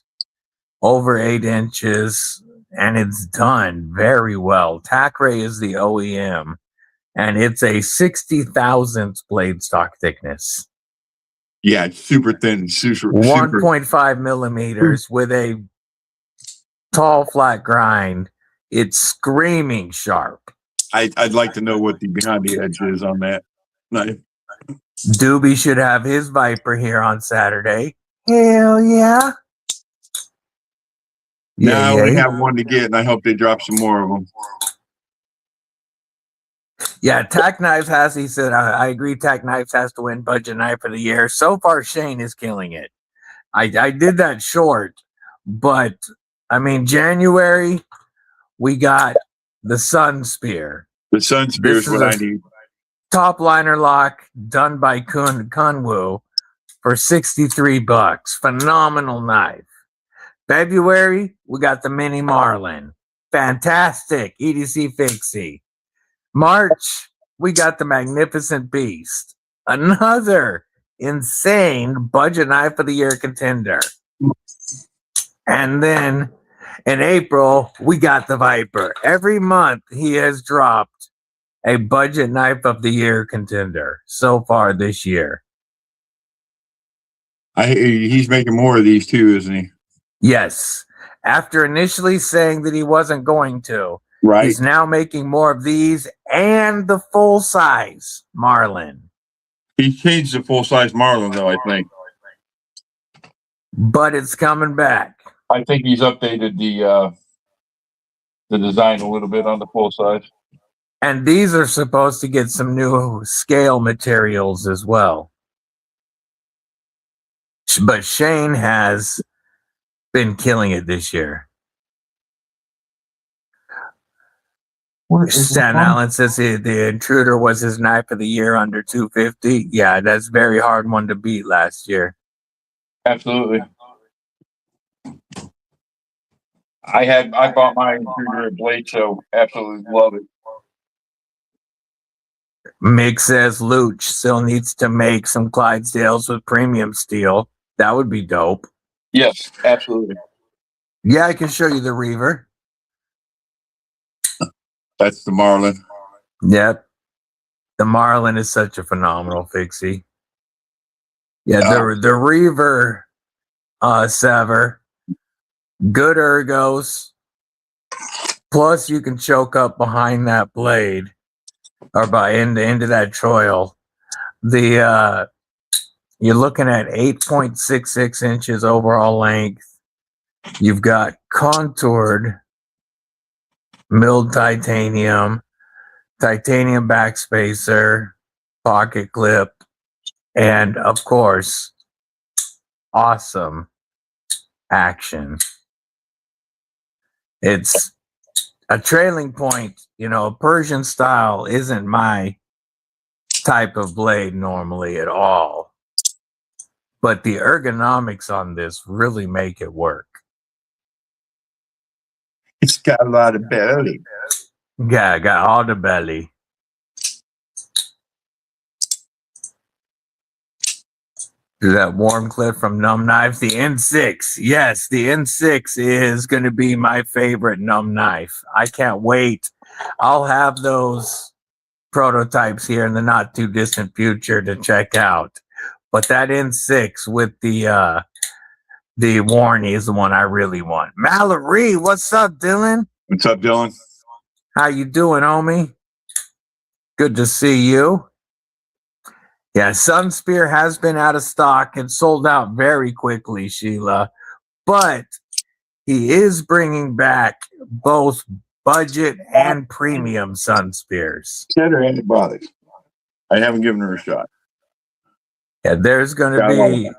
Over 8 inches. And it's done very well. Tackray is the OEM. And it's a 60 thousandths blade stock thickness. Yeah, it's super thin, super 1.5 millimeters with a tall, flat grind. It's screaming sharp. I'd like to know what the behind the edge is on that knife. Doobie should have his Viper here on Saturday. Hell yeah. Now yeah. we have one to get, and I hope they drop some more of them. Yeah, Tack Knives has, he said, I agree, Tack Knives has to win Budget Knife of the Year. So far, Shane is killing it. I did that short, but, I mean, January, we got the Sun Spear. The Sun Spear is what I need. Top liner lock done by Kunwu for $63. Phenomenal knife. February, we got the Mini Marlin. Fantastic. EDC Fixie. March, we got the Magnificent Beast. Another insane Budget Knife of the Year contender. And then in April, we got the Viper. Every month, he has dropped a Budget Knife of the Year contender so far this year. He's making more of these too, isn't he? Yes. After initially saying that he wasn't going to, right? He's now making more of these and the full size Marlin. He changed the full size Marlin, though, I think. But it's coming back. I think he's updated the design a little bit on the full size. And these are supposed to get some new scale materials as well. But Shane has been killing it this year. Stan Allen says the Intruder was his knife of the year under 250. Yeah, that's a very hard one to beat last year. Absolutely. I bought my Intruder at Blade Show. Absolutely love it. Mick says Luch still needs to make some Clydesdales with premium steel. That would be dope. Yes, absolutely. Yeah, I can show you the Reaver. That's the Marlin. Yep. The Marlin is such a phenomenal fixie. Yeah, the Reaver sever. Good ergos. Plus you can choke up behind that blade or by into that choil. The you're looking at 8.66 inches overall length. You've got contoured milled titanium backspacer, pocket clip, and of course, awesome action. It's a trailing point, Persian style isn't my type of blade normally at all. But the ergonomics on this really make it work. It's got a lot of belly. Yeah, got all the belly. Is that warm clip from Numb Knives? The N6. Yes, the N6 is going to be my favorite Numb knife. I can't wait. I'll have those prototypes here in the not too distant future to check out. But that N6 with the Warney is the one I really want. Mallory, what's up, Dylan? What's up, Dylan? How you doing, homie? Good to see you. Yeah, Sun Spear has been out of stock and sold out very quickly, Sheila. But he is bringing back both budget and premium Sun Spears. Said her antibiotics. I haven't given her a shot. Yeah, there's going to be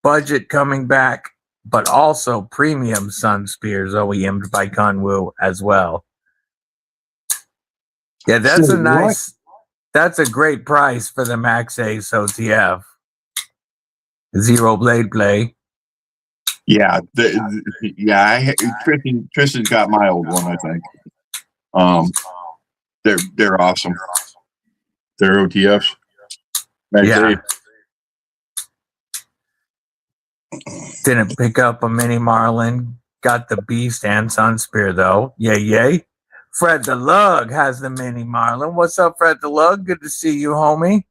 budget coming back, but also premium Sun Spears OEM'd by Kunwu as well. Yeah, that's a nice, that's a great price for the Max Ace OTF. Zero blade play. Yeah, Tristan's got my old one, I think. They're awesome. They're OTFs. Max Yeah. eight. Didn't pick up a mini Marlin. Got the Beast and Sunspear though. Yay. Fred the Lug has the mini Marlin. What's up, Fred the Lug? Good to see you, homie.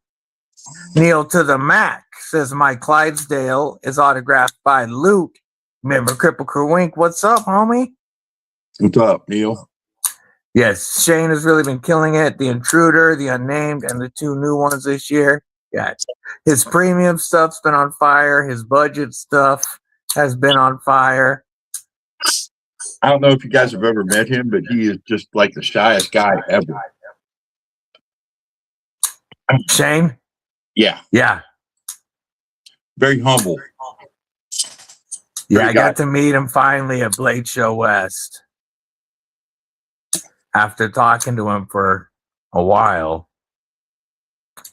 Neil to the Mac says my Clydesdale is autographed by Luke. Remember Cripple Crew Wink? What's up, homie? What's up, Neil? Yes, Shane has really been killing it. The Intruder, the Unnamed, and the two new ones this year. Yeah, his premium stuff's been on fire. His budget stuff has been on fire. I don't know if you guys have ever met him, but he is just like the shyest guy ever. Shane? Yeah, very humble. Yeah, Great I guy. got to meet him finally at Blade Show West. After talking to him for a while.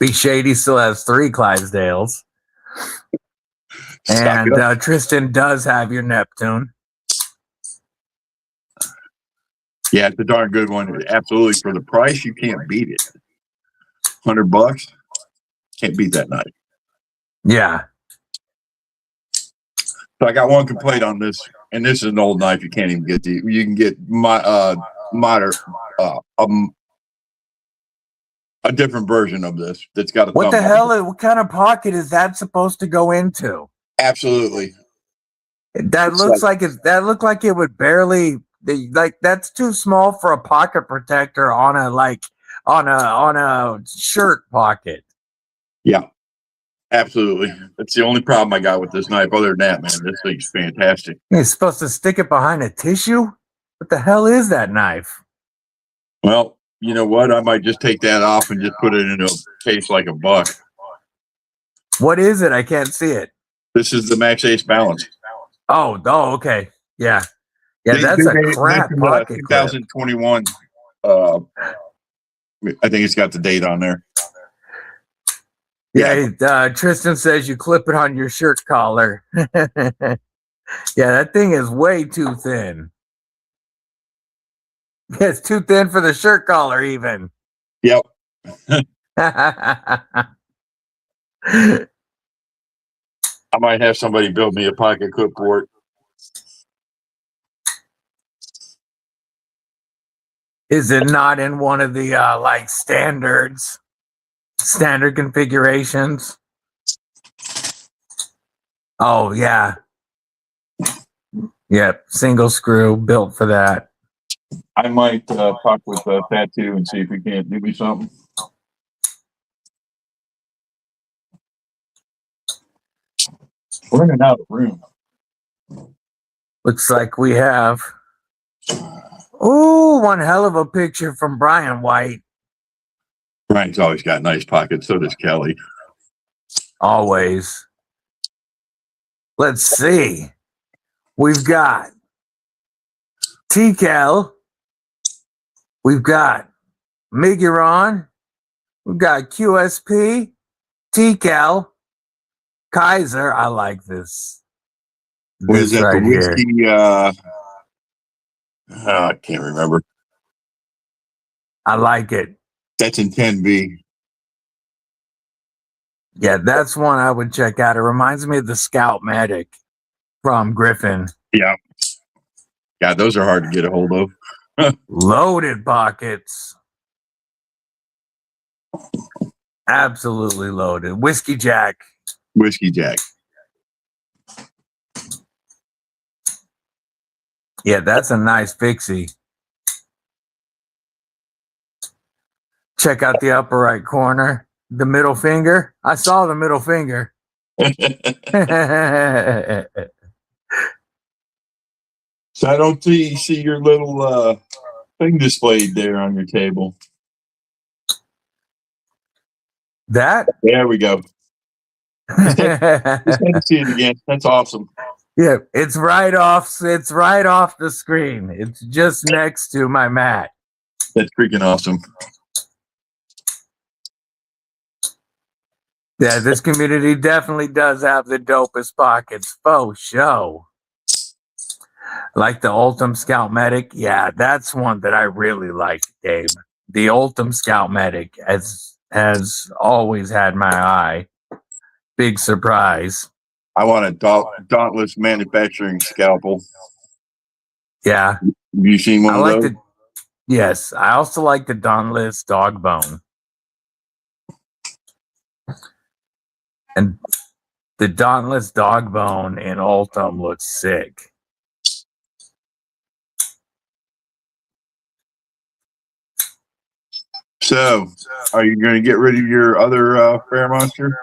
Be Shady still has 3 Clydesdales. Stock And it up. Tristan does have your Neptune. Yeah, it's a darn good one. Absolutely, for the price, you can't beat it. $100, can't beat that knife. Yeah. So I got one complaint on this, and this is an old knife. You can't even get the. You can get a different version of this that's got a. What the thumb hell? on it. What kind of pocket is that supposed to go into? Absolutely. That It's looks like it. That looked like it would barely. That's too small for a pocket protector on a shirt pocket. Yeah, absolutely. That's the only problem I got with this knife. Other than that, man, this thing's fantastic. You're supposed to stick it behind a tissue. What the hell is that knife? Well, you know what? I might just take that off and just put it in a case like a buck. What is it? I can't see it. This is the Max Ace Balance. Oh, okay. Yeah. They That's a mentioned, crap pocket clip. 2021. I think it's got the date on there. Yeah, Tristan says you clip it on your shirt collar. Yeah, that thing is way too thin. It's too thin for the shirt collar, even. Yep. I I might have somebody build me a pocket clip for it. Is it not in one of the standard configurations? Oh yeah. Yep, single screw built for that. I might talk with Tattoo and see if he can't do me something. We're in and out of room. Looks like we have. Ooh, one hell of a picture from Brian White. Brian's always got nice pockets. So does Kelly. Always. Let's see. We've got TCal. We've got Miguron. We've got QSP. TCal. Kaiser. I like this. What is This that? right The here. whiskey. I can't remember. I like it. That's in 10B. Yeah, that's one I would check out. It reminds me of the Scout Medic from Griffin. Yeah. Yeah, those are hard to get a hold of. Loaded pockets. Absolutely loaded. Whiskey Jack. Whiskey Jack. Yeah, that's a nice fixie. Check out the upper right corner. The middle finger. I saw the middle finger. So I don't see your little thing displayed there on your table. That? There we go. Just had to see it again. That's awesome. Yeah, it's right off the screen. It's just next to my mat. That's freaking awesome. Yeah, this community definitely does have the dopest pockets. Faux show. Like the Ultim Scout Medic. Yeah, that's one that I really like, Dave. The Ultim Scout Medic has always had my eye. Big surprise. I want a Dauntless manufacturing scalpel. Yeah. Have you seen one I of like those? the yes. I also like the Dauntless Dog Bone. And the Dauntless Dog Bone in Ultim looks sick. So, are you going to get rid of your other Fair Monster?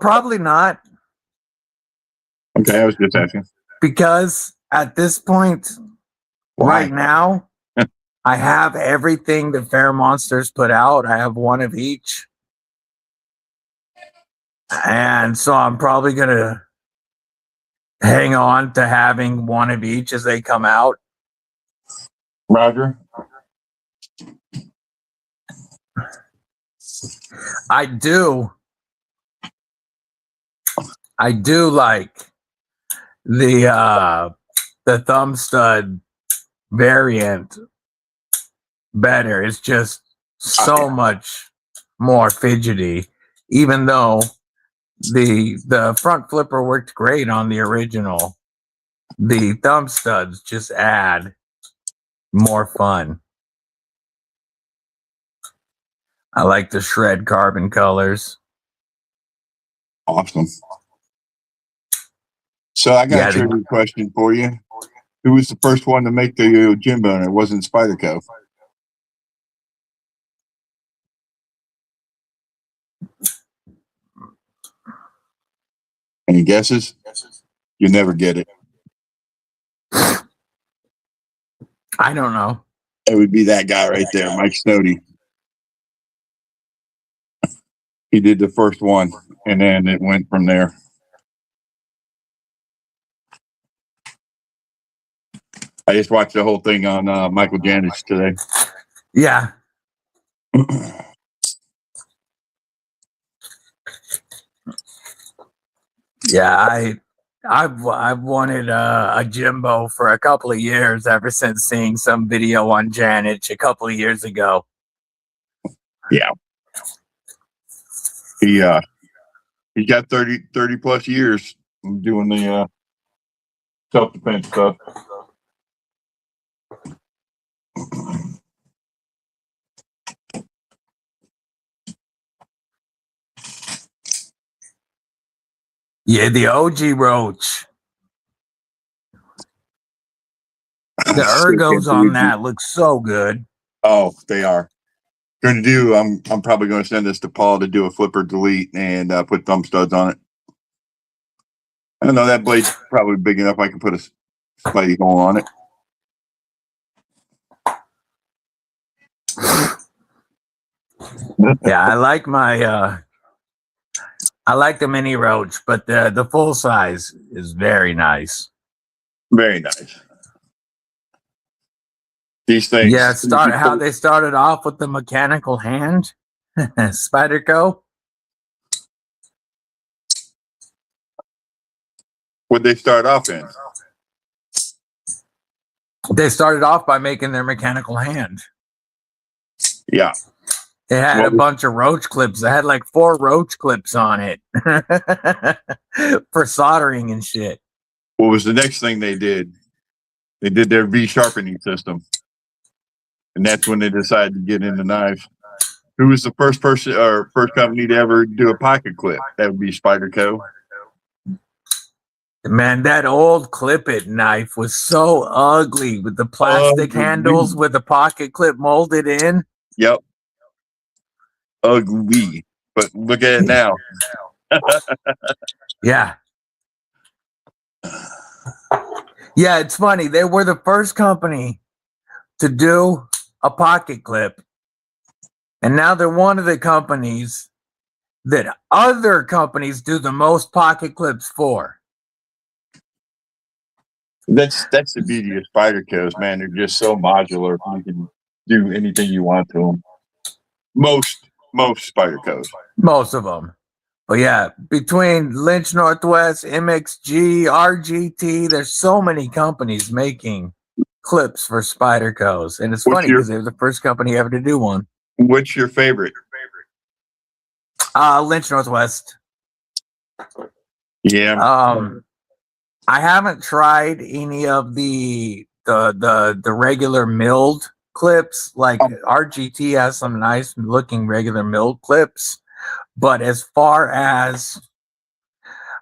Probably not, Okay, I was just asking. because at this point, Why? right now, I have everything the Fair Monsters put out. I have one of each. And so I'm probably going to hang on to having one of each as they come out. Roger. I do like the thumb stud variant better. It's just so much more fidgety, even though the front flipper worked great on the original. The thumb studs just add more fun. I like the shred carbon colors. Awesome. So I got Yeah, a trivia question for you. Who was the first one to make the Jimbo? And it wasn't Spyderco. Any guesses? You never get it. I don't know. It would be that guy right there, Mike Snowdy. He did the first one, and then it went from there. I just watched the whole thing on Michael Janis today. Yeah. Yeah, I've wanted a Jimbo for a couple of years, ever since seeing some video on Janich a couple of years ago. Yeah. He got 30 plus years doing the self-defense stuff. Yeah, the OG Roach. The ergos on that look so good. Oh, they are. Going to do. I'm probably going to send this to Paul to do a flipper delete and put thumb studs on it. I don't know, that blade's probably big enough I can put a spidey hole on it. Yeah, I like I like the mini Roach, but the full size is very nice. Very nice. These things. Yeah, how they started off with the mechanical hand, Spyderco. What'd they start off in? They started off by making their mechanical hand. Yeah. It had a bunch of roach clips. It had like 4 roach clips on it for soldering and shit. What was the next thing they did? They did their V sharpening system. And that's when they decided to get into knives. Who was the first person or first company to ever do a pocket clip? That would be Spyderco. Man, that old clip it knife was so ugly with the plastic handles with the pocket clip molded in. Yep. Ugly. But look at it now. Yeah. Yeah, it's funny. They were the first company to do a pocket clip. And now they're one of the companies that other companies do the most pocket clips for. That's the beauty of Spydercos, man. They're just so modular. You can do anything you want to them. Most most Spydercos. Most of them. But yeah, between Lynch Northwest, MXG, RGT, there's so many companies making clips for Spydercos. And it's What's funny your- because they were the first company ever to do one. What's your favorite? Lynch Northwest. Yeah. I haven't tried any of the regular milled clips. Like RGT has some nice looking regular milled clips, but as far as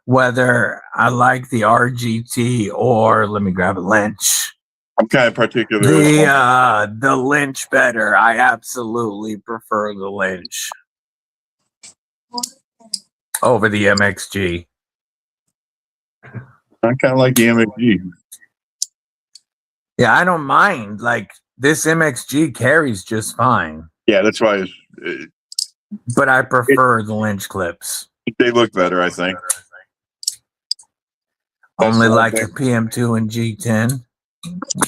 whether I like the RGT or let me grab a Lynch, I'm kind of particular. the Lynch better. I absolutely prefer the Lynch over the MXG. I kind of like the MXG. Yeah, I don't mind. Like this MXG carries just fine, Yeah, that's why but I prefer the Lynch clips. they look better, I think. That's Only the like thing. the PM2 and G10.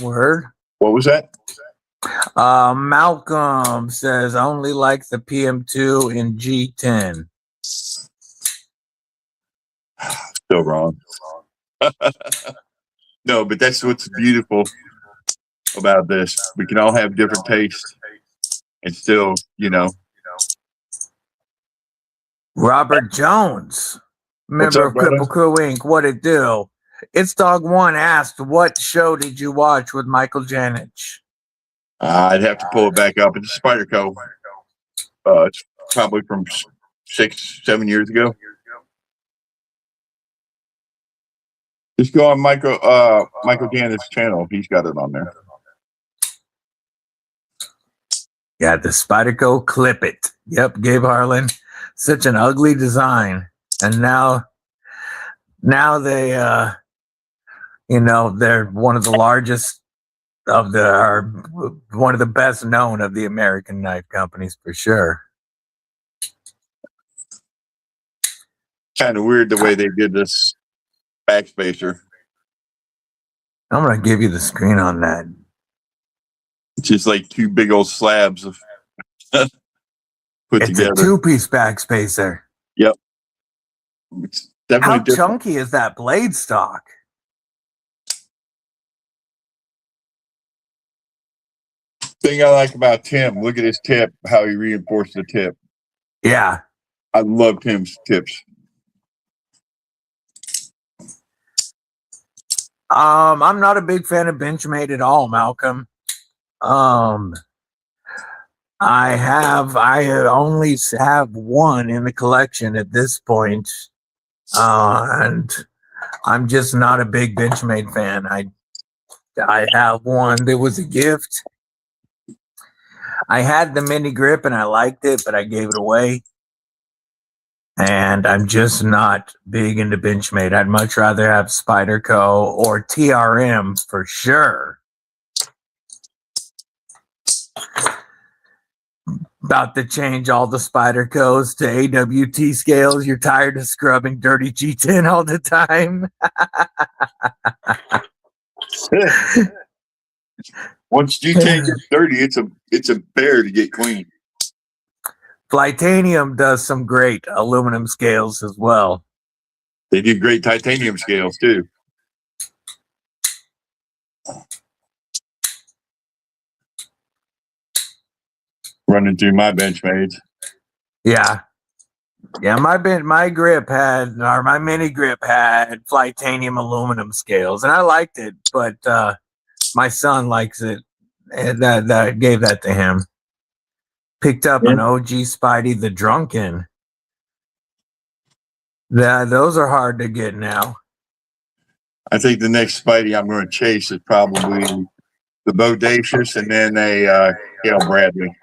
Word. What was that? Malcolm says only like the PM2 and G10. Still wrong. No, but that's what's beautiful about this. We can all have different tastes and still, Robert Jones, What's member up, of Cripple brother? Crew Inc. What it do? It's Dog One asked, what show did you watch with Michael Janich? I'd have to pull it back up. It's Spyderco. It's probably from 6-7 years ago. Just go on Michael Janet's channel. He's got it on there. Yeah, the Spyderco Clip It. Yep, Gabe Harlan. Such an ugly design. And now they they're one of the largest or one of the best known of the American knife companies for sure. Kind of weird the way they did this backspacer. I'm gonna give you the screen on that. It's just like two big old slabs of put It's together. a two-piece backspacer. It's definitely How different. chunky is that blade stock? Thing I like about Tim, look at his tip, how he reinforced the tip. Yeah. I love Tim's tips. I'm not a big fan of Benchmade at all, Malcolm. I only have one in the collection at this point. And I'm just not a big Benchmade fan. I have one. There was a gift. I had the mini grip and I liked it, but I gave it away. And I'm just not big into Benchmade. I'd much rather have Spyderco or TRM for sure. About to change all the Spydercos to AWT scales. You're tired of scrubbing dirty G10 all the time. Once G10 gets dirty, it's a bear to get clean. Flytanium does some great aluminum scales as well. They do great titanium scales too. Running through my Benchmades. Yeah. Yeah, my mini grip had Flytanium aluminum scales, and I liked it, but my son likes it, and that gave that to him. Picked up an OG Spidey the Drunken. Those are hard to get now. I think the next Spidey I'm going to chase is probably the Bodacious and then a Gail Bradley.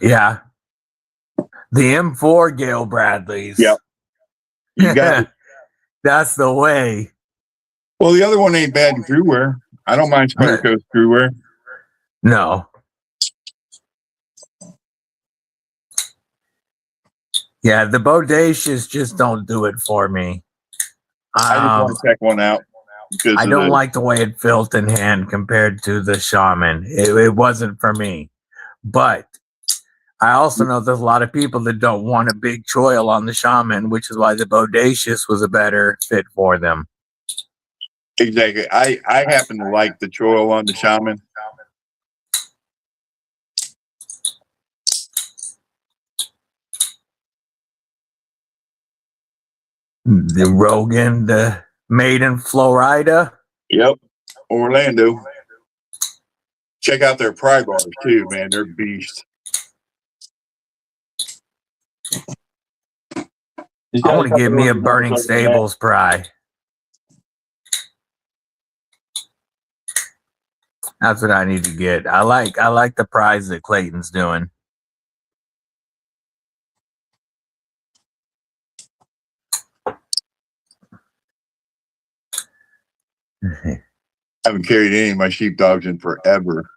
Yeah. The M4 Gail Bradleys. Yep. You got it. That's the way. Well, the other one ain't bad in crew wear. I don't mind Spyderco's crew wear. No. Yeah, the Bodacious just don't do it for me. I just want to check one out. Because I don't like the way it felt in hand compared to the Shaman. It wasn't for me. But I also know there's a lot of people that don't want a big choil on the shaman, which is why the bodacious was a better fit for them. Exactly. I happen to like the choil on the shaman. The Rogan, the Maiden Florida. Yep. Orlando. Check out their pry bars too, man. They're beasts. I want to give me a Burning Stables pry. That's what I need to get. I like the prize that Clayton's doing. I haven't carried any of my sheepdogs in forever.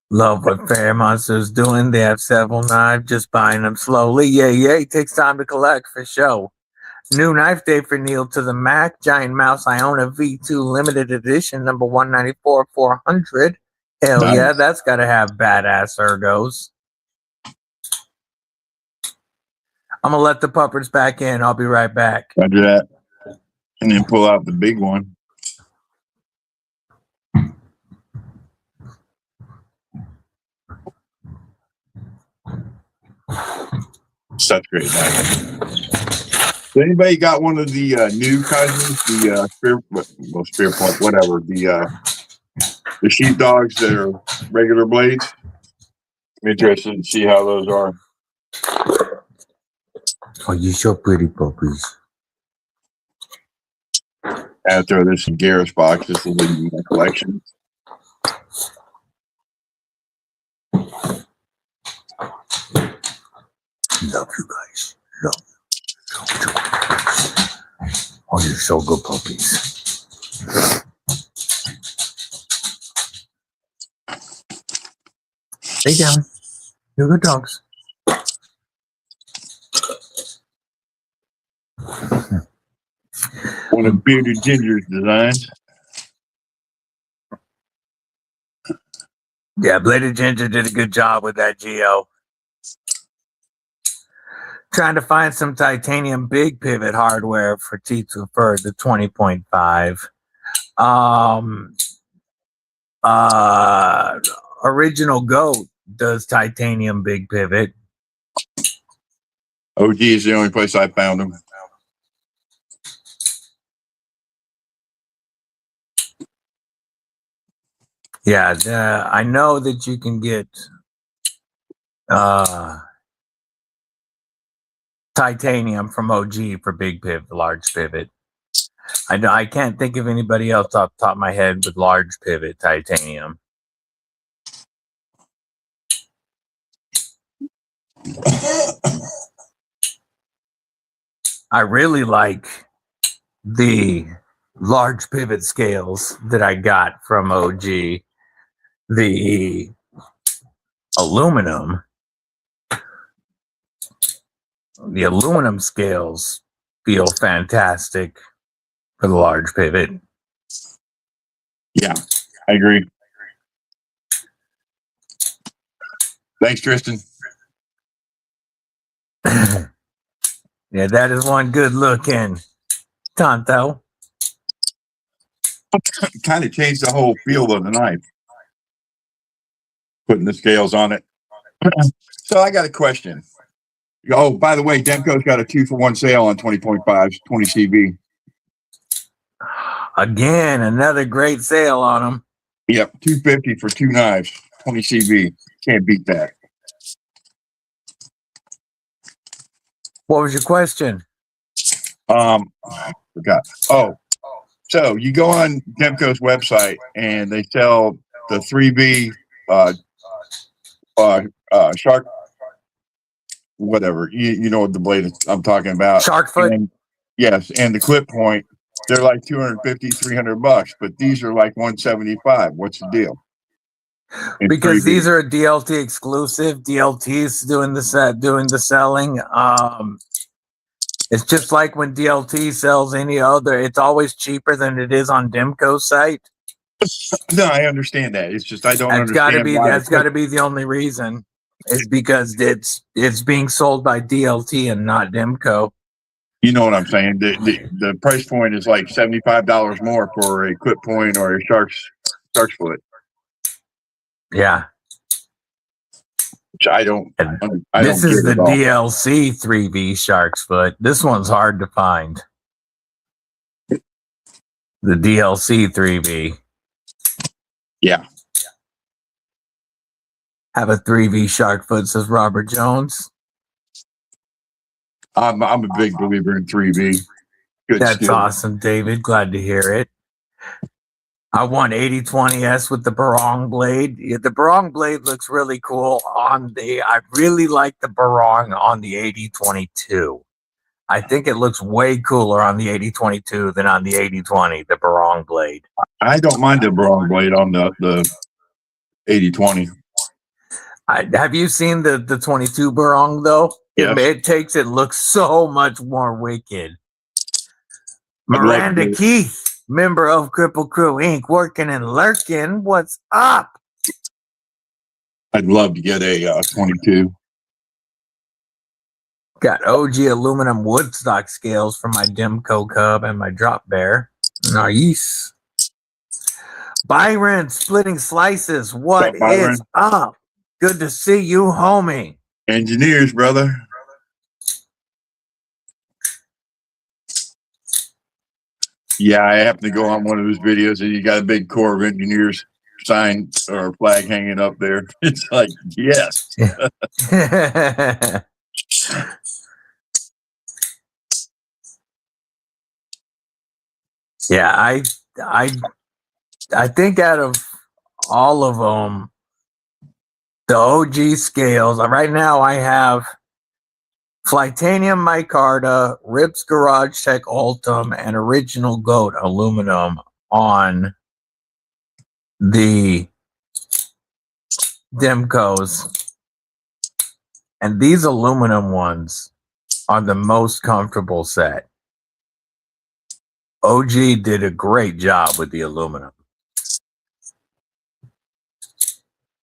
Love what Fair Monster's doing. They have several knives, just buying them slowly. Yeah. Takes time to collect for show. New knife day for Neil to the Mac. Giant Mouse Iona V2 limited edition, number 194, 400. Hell Nice. yeah, that's got to have badass ergos. I'm going to let the puppets back in. I'll be right back. Roger that. And then pull out the big one. Such great knife. So anybody got one of the new cousins, the spear point, whatever, the sheepdogs that are regular blades? I'm interested to see how those are. Oh, you're so pretty, puppies. I throw this in Garrett's box. This will leave my collection. Love you guys. Love you. Oh, you're so good, puppies. Stay down. You're good dogs. One of Bearded Ginger's designs. Yeah, Bladed Ginger did a good job with that Geo. Trying to find some titanium big pivot hardware for T2 for the 20.5. Original Goat does titanium big pivot. OG is the only place I found them. Yeah, I know that you can get titanium from OG for big pivot, large pivot. I can't think of anybody else off the top of my head with large pivot titanium. I really like the large pivot scales that I got from OG. The aluminum scales feel fantastic for the large pivot. Yeah, I agree. Thanks, Tristan. Yeah, that is one good looking Tonto. Kind of changed the whole feel of the knife. Putting the scales on it. So I got a question. Oh, by the way, Demco's got a 2-for-1 sale on 20.5s, 20 CV. Again, another great sale on them. Yep, $250 for 2 knives, 20 CV. Can't beat that. What was your question? I forgot. Oh, so you go on Demco's website and they sell the 3B shark, whatever. You know what the blade is I'm talking about. Shark foot. And, yes, and the clip point. They're like $250, $300, but these are like $175. What's the deal? Because these are a DLT exclusive. DLT's doing the selling. It's just like when DLT sells any other. It's always cheaper than it is on Demco's site. No, I understand that. It's just I don't That's got to understand be why that's got to be the only reason. Is because it's being sold by DLT and not Demco. you know what I'm saying. The price point is like $75 more for a clip point or a shark's foot, Yeah. which I don't. And I this don't is get the at all. DLC 3V Shark's Foot. This one's hard to find. The DLC 3V. Yeah, Have a 3V Shark Foot, says Robert Jones. I'm a big believer in 3V. Good That's steel. awesome, David. Glad to hear it. I want 8020S with the Barong blade. Yeah, the Barong blade looks really cool on the. I really like the Barong on the 8022. I think it looks way cooler on the 8022 than on the 8020, the Barong blade. I don't mind the Barong blade on the 8020. Have you seen the 22 Barong though? Yes. It looks so much more wicked. I'd love Miranda to- Keith, member of Cripple Crew Inc., working and lurking. What's up? I'd love to get a 22. Got OG aluminum Woodstock scales for my Demco Cub and my Drop Bear. Nice. Byron splitting slices. What What's up, Byron? is up? Good to see you, homie. Engineers, brother. Yeah, I happen to go on one of those videos and you got a big Corps of Engineers sign or flag hanging up there. It's like, yes. Yeah, I think out of all of them, the OG scales. Right now, I have Flytanium micarta, Rips Garage Tech Ultim, and Original Goat aluminum on the Demcos. And these aluminum ones are the most comfortable set. OG did a great job with the aluminum.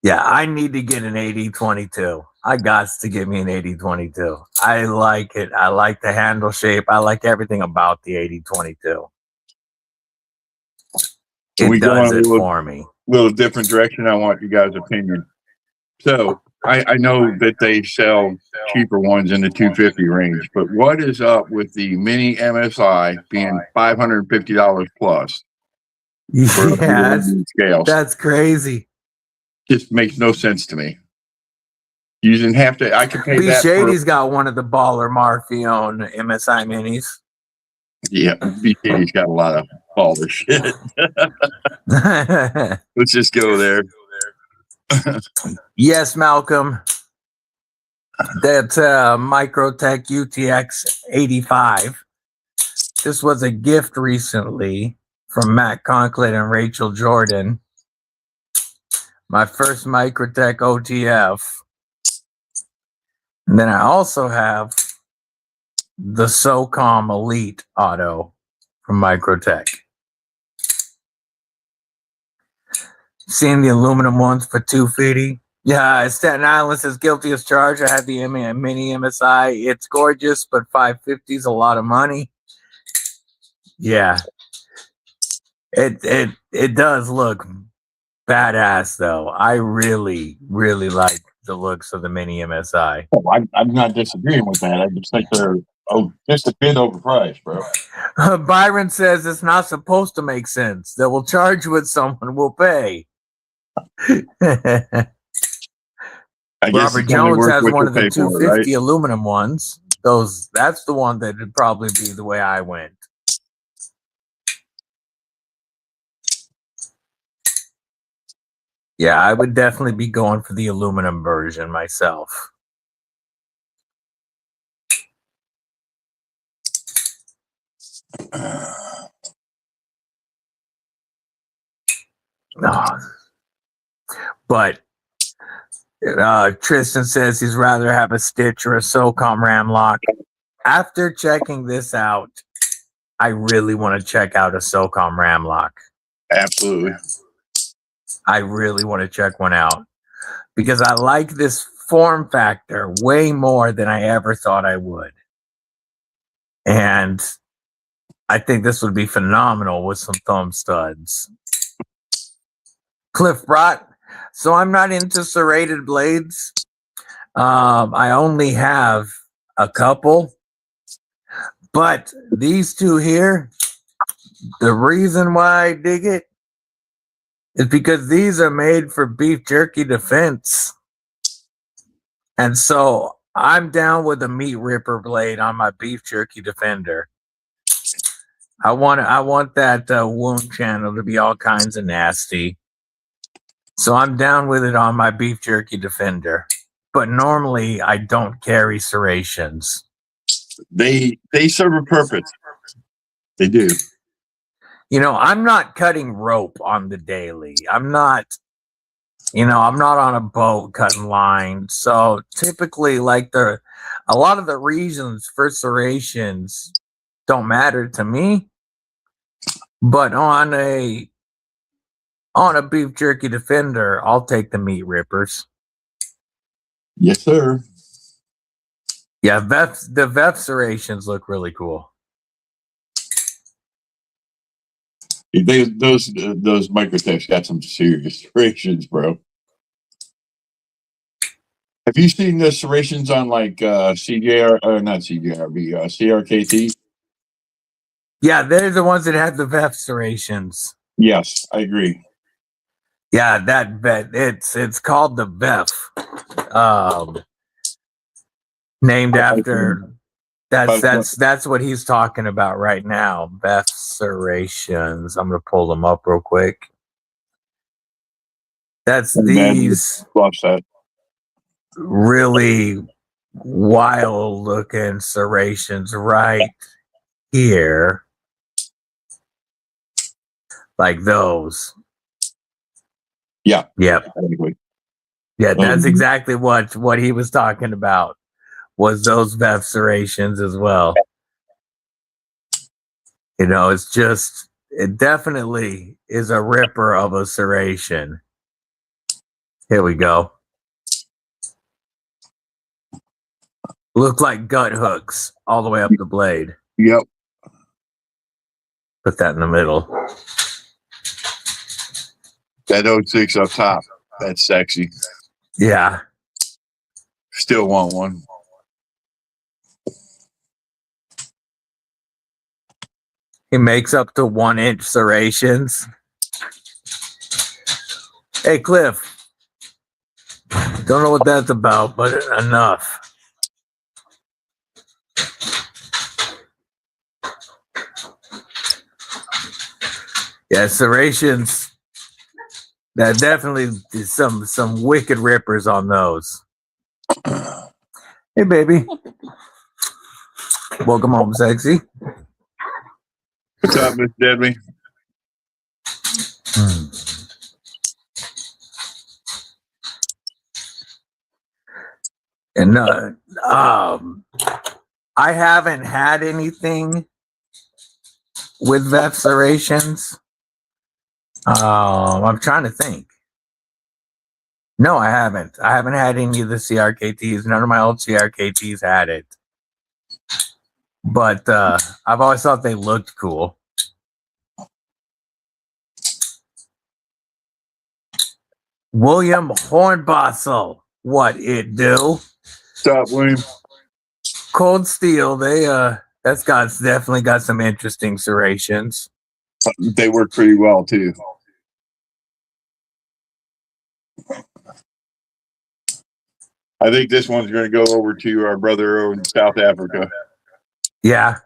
Yeah, I need to get an 8022. I got to get me an 8022. I like it. I like the handle shape. I like everything about the 8022. Can we It go does on a it little- for me. Little different direction. I want you guys' opinion. So I know that they sell cheaper ones in the 250 range, but what is up with the mini MSI being $550 plus for Yeah, the scales? that's crazy. Just makes no sense to me. Using half the, I could pay B that. Shady's got one of the Baller Marfion MSI minis. Yeah, BK's got a lot of baller shit. Let's just go there. Yes, Malcolm. That's Microtech UTX 85. This was a gift recently from Matt Conklin and Rachel Jordan. My first Microtech OTF. And then I also have the SOCOM Elite Auto from Microtech. Seen the aluminum ones for $250. Yeah, Staten Island says guilty as charged. I had the mini MSI. It's gorgeous, but $550 is a lot of money. Yeah, it does look badass though. I really like the looks of the mini MSI. Oh, I'm not disagreeing with that. I just think they're just a bit overpriced, bro. Byron says it's not supposed to make sense. They will charge you what someone will pay. I guess Robert it's only Jones worth has what one you of the pay for it, 250 right? aluminum ones. That's the one that would probably be the way I went. Yeah, I would definitely be going for the aluminum version myself. No. But Tristan says he's rather have a Stitch or a SOCOM RAM lock. After checking this out, I really want to check out a SOCOM RAM lock. Absolutely. I really want to check one out because I like this form factor way more than I ever thought I would. And I think this would be phenomenal with some thumb studs. Cliff brought, so I'm not into serrated blades. I only have a couple, but these two here, the reason why I dig it is because these are made for beef jerky defense. And so I'm down with a meat ripper blade on my beef jerky defender. I want that wound channel to be all kinds of nasty. So I'm down with it on my beef jerky defender. But normally I don't carry serrations. They serve a purpose. They do. You know, I'm not cutting rope on the daily. I'm not on a boat cutting line. So typically, like a lot of the reasons for serrations don't matter to me. But on a beef jerky defender, I'll take the meat rippers. Yes, sir. Yeah, the VEF serrations look really cool. Those Microtechs got some serious serrations, bro. Have you seen the serrations on like CJR or not CJRB, CRKT? Yeah, they're the ones that have the VEF serrations. Yes, I agree. Yeah, it's called the VEF. Named after that's what he's talking about right now. VEF serrations. I'm gonna pull them up real quick. That's these really wild looking serrations right here. Like those. Yeah. Yep. Yeah, that's exactly what he was talking about. Was those VEF serrations as well. You know, it definitely is a ripper of a serration. Here we go. Look like gut hooks all the way up the blade. Yep. Put that in the middle. That 06 up top. That's sexy. Yeah. Still want one. He makes up to 1 inch serrations. Hey, Cliff. Don't know what that's about, but enough. Yeah, serrations. That definitely is some wicked rippers on those. Hey, baby. Welcome home, sexy. What's up, Miss Deadly? And I haven't had anything with VEF serrations. I'm trying to think. No, I haven't. I haven't had any of the CRKTs. None of my old CRKTs had it. But I've always thought they looked cool. William Hornbossel, what it do? What's up, William? Cold Steel, that's definitely got some interesting serrations. They work pretty well too. I think this one's going to go over to our brother over in South Africa. Yeah.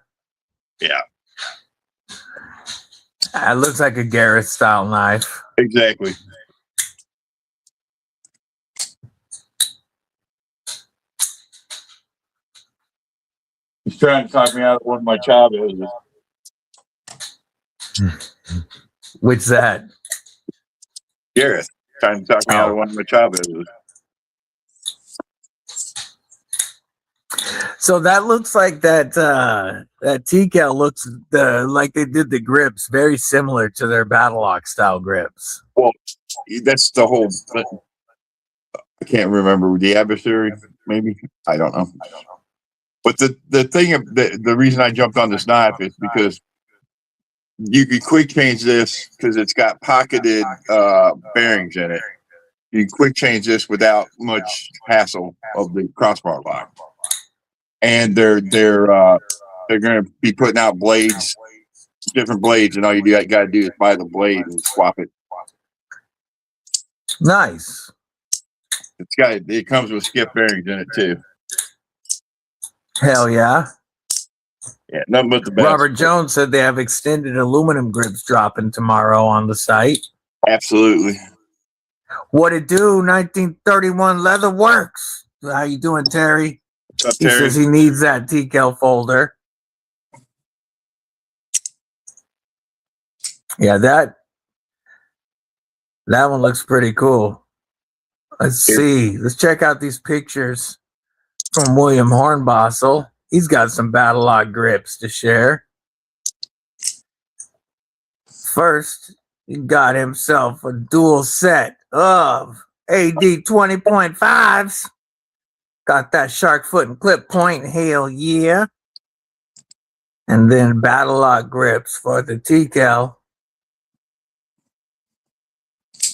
Yeah. It looks like a Gareth style knife. Exactly. He's trying to talk me out of one of my Chavezes. Which that? Gareth trying to talk me out of one of my Chavezes. So that looks like that TCAL looks like they did the grips very similar to their Battle Lock style grips. Well, that's the whole. I can't remember the adversary. Maybe I don't know. But the thing of the reason I jumped on this knife is because you can quick change this because it's got pocketed bearings in it. You can quick change this without much hassle of the crossbar lock. And they're going to be putting out blades, different blades, and all you got to do is buy the blade and swap it. Nice. It comes with skip bearings in it too. Hell yeah. Yeah, nothing but the best. Robert Jones said they have extended aluminum grips dropping tomorrow on the site. Absolutely. What it do? 1931 Leather Works. How you doing, Terry? What's up, He Terry? says he needs that decal folder. Yeah, that one looks pretty cool. Let's see. Let's check out these pictures from William Hornbossel. He's got some Battle Log grips to share. First, he got himself a dual set of AD 20.5s. Got that shark foot and clip point. Hell yeah. And then Battle Log grips for the decal.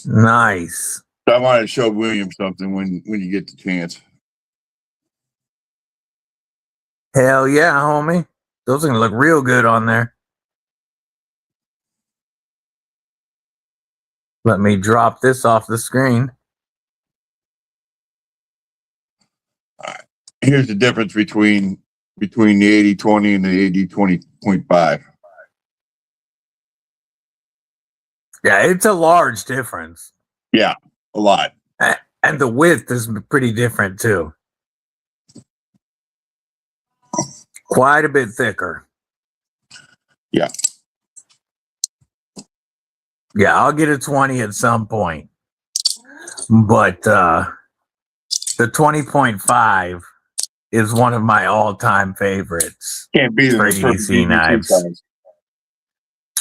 Nice. I wanted to show William something when you get the chance. Hell yeah, homie. Those are going to look real good on there. Let me drop this off the screen. All right. Here's the difference between the 80-20 and the AD 20.5. Yeah, it's a large difference. Yeah, a lot. And the width is pretty different too. Quite a bit thicker. Yeah. Yeah, I'll get a 20 at some point. But the 20.5 is one of my all-time favorites. Can't beat for it. EDC knives.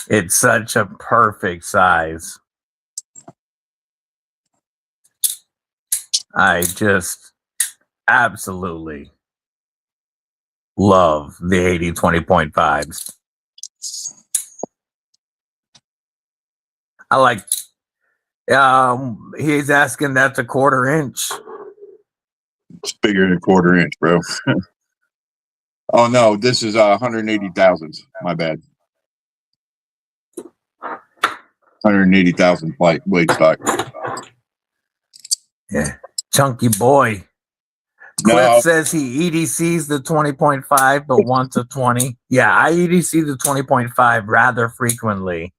It's such a perfect size. I just absolutely love the 80 20.5s. I like, he's asking that's a 1/4 inch. It's bigger than a 1/4 inch, bro. Oh no, this is 180 thousandths. My bad. 180,000 blade stock. Yeah, chunky boy. No. Cliff says he EDCs the 20.5 but wants a 20. Yeah, I EDC the 20.5 rather frequently,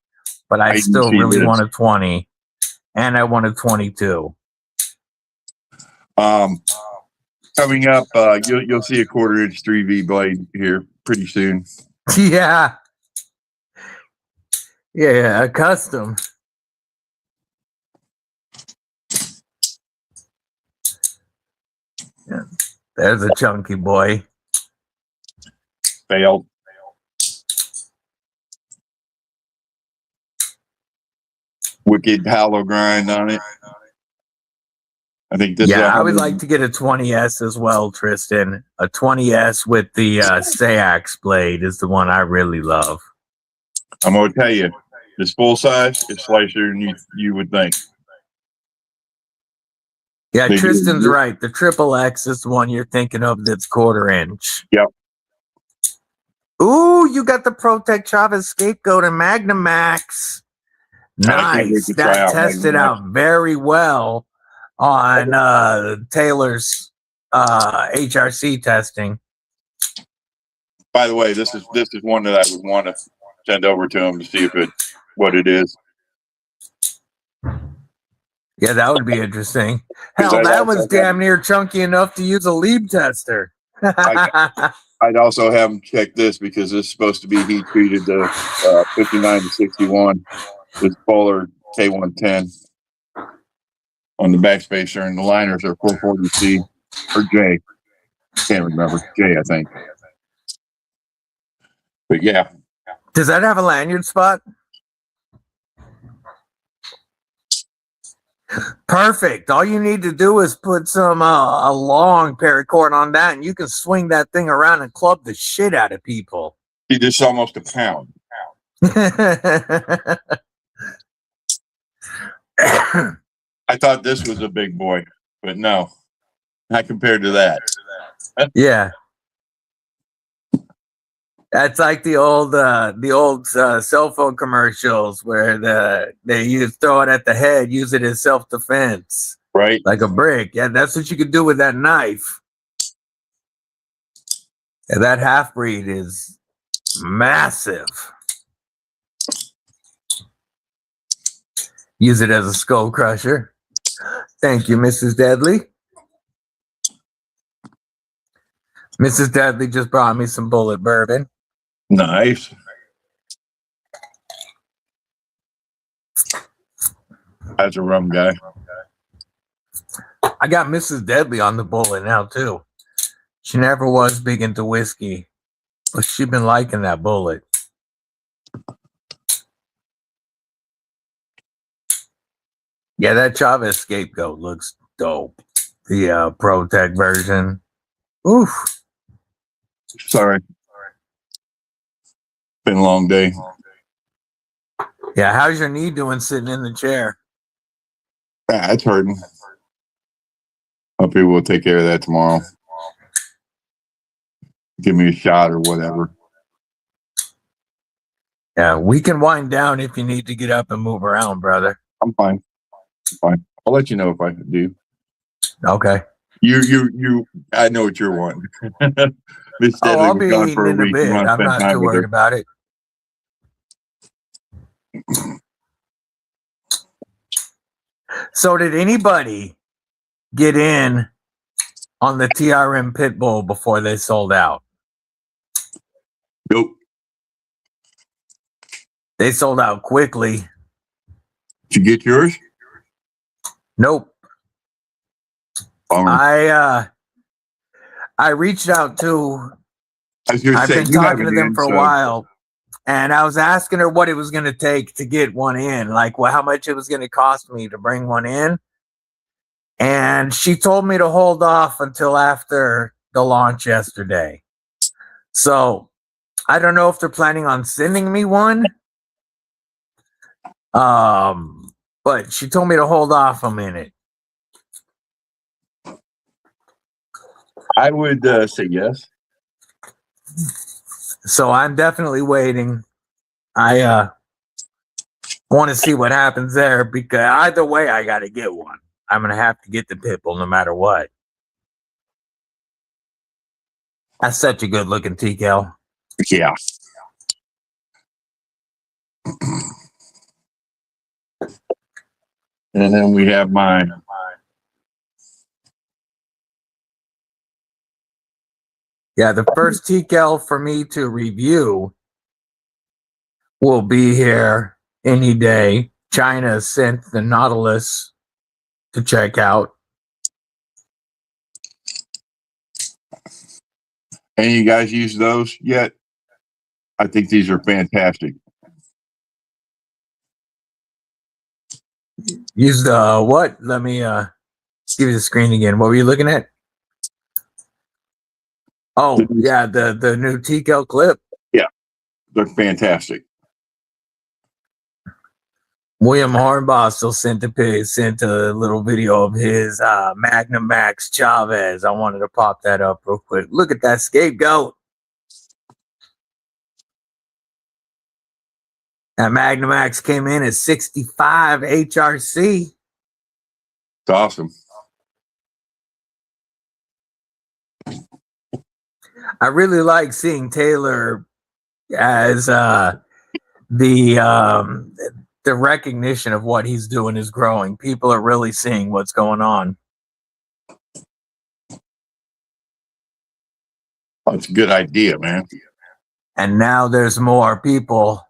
but I still EDC really this. want a 20, and I want a 22. Coming up, you'll see a 1/4 inch 3V blade here pretty soon. Yeah. Yeah, a custom. Yeah, there's a chunky boy. Failed. Wicked hollow grind on it. I think this. Yeah, is I would like to get a 20S as well, Tristan. A 20S with the Sayax blade is the one I really love. I'm gonna tell you, this full size is slicer than you would think. Yeah, Big Tristan's dude. right. The triple X is the one you're thinking of that's 1/4 inch. Yep. Ooh, you got the Protect Chavez Scapegoat and Magnamax. I can't wait Nice. to try That out tested Magnamax. out very well on Taylor's HRC testing. By the way, this is one that I would want to send over to him to see what it is. Yeah, that would be interesting. Hell, I'd that also was damn near chunky enough to use a lead tester. I'd also have him check this because this is supposed to be heat treated to 59 to 61. This Polar K110 on the backspacer, and the liners are 440C or J. Can't remember. J, I think. But yeah, Does that have a lanyard spot? Perfect. All you need to do is put some a long paracord on that, and you can swing that thing around and club the shit out of people. He just almost a pound. I thought this was a big boy, but no, not compared to that. Yeah, that's like the old cell phone commercials where they throw it at the head, use it as self defense, Right? like a brick. Yeah, that's what you could do with that knife. Yeah, that half breed is massive. Use it as a skull crusher. Thank you, Mrs. Deadly. Mrs. Deadly just brought me some bullet bourbon. Nice. That's a rum guy. I got Mrs. Deadly on the bullet now, too. She never was big into whiskey, but she's been liking that bullet. Yeah, that Chavez Scapegoat looks dope. The ProTech version. Oof. Sorry. Been a long day. Yeah, how's your knee doing sitting in the chair? Ah, it's hurting. Hope people will take care of that tomorrow. Give me a shot or whatever. Yeah, we can wind down if you need to get up and move around, brother. I'm fine. I'll let you know if I do. Okay. You. I know what you're wanting. Miss Oh, Deadly I'll was be gone eating for a in a week. You bit. want to I'm spend not time too with worried her? about it. So did anybody get in on the TRM Pitbull before they sold out? Nope. They sold out quickly. Did you get yours? Nope. Bummer. I reached out to. I was going to I've say, been you talking to haven't them in, for a so while, and I was asking her what it was going to take to get one in, like how much it was going to cost me to bring one in. And she told me to hold off until after the launch yesterday. So I don't know if they're planning on sending me one. But she told me to hold off a minute. I would say yes. So I'm definitely waiting. I want to see what happens there because either way, I got to get one. I'm going to have to get the Pitbull no matter what. That's such a good looking TCL. Yeah. And then we have mine. Yeah, the first TCL for me to review will be here any day. China sent the Nautilus to check out. Any of you guys use those yet? I think these are fantastic. Use the what? Let me give you the screen again. What were you looking at? Oh, yeah, the new TCL clip. Yeah, they're fantastic. William Hornboss still sent a little video of his Magnum Max Chavez. I wanted to pop that up real quick. Look at that Scapegoat. That Magnum Max came in at 65 HRC. It's awesome. I really like seeing Taylor as the recognition of what he's doing is growing. People are really seeing what's going on. That's a good idea, man. And now there's more people.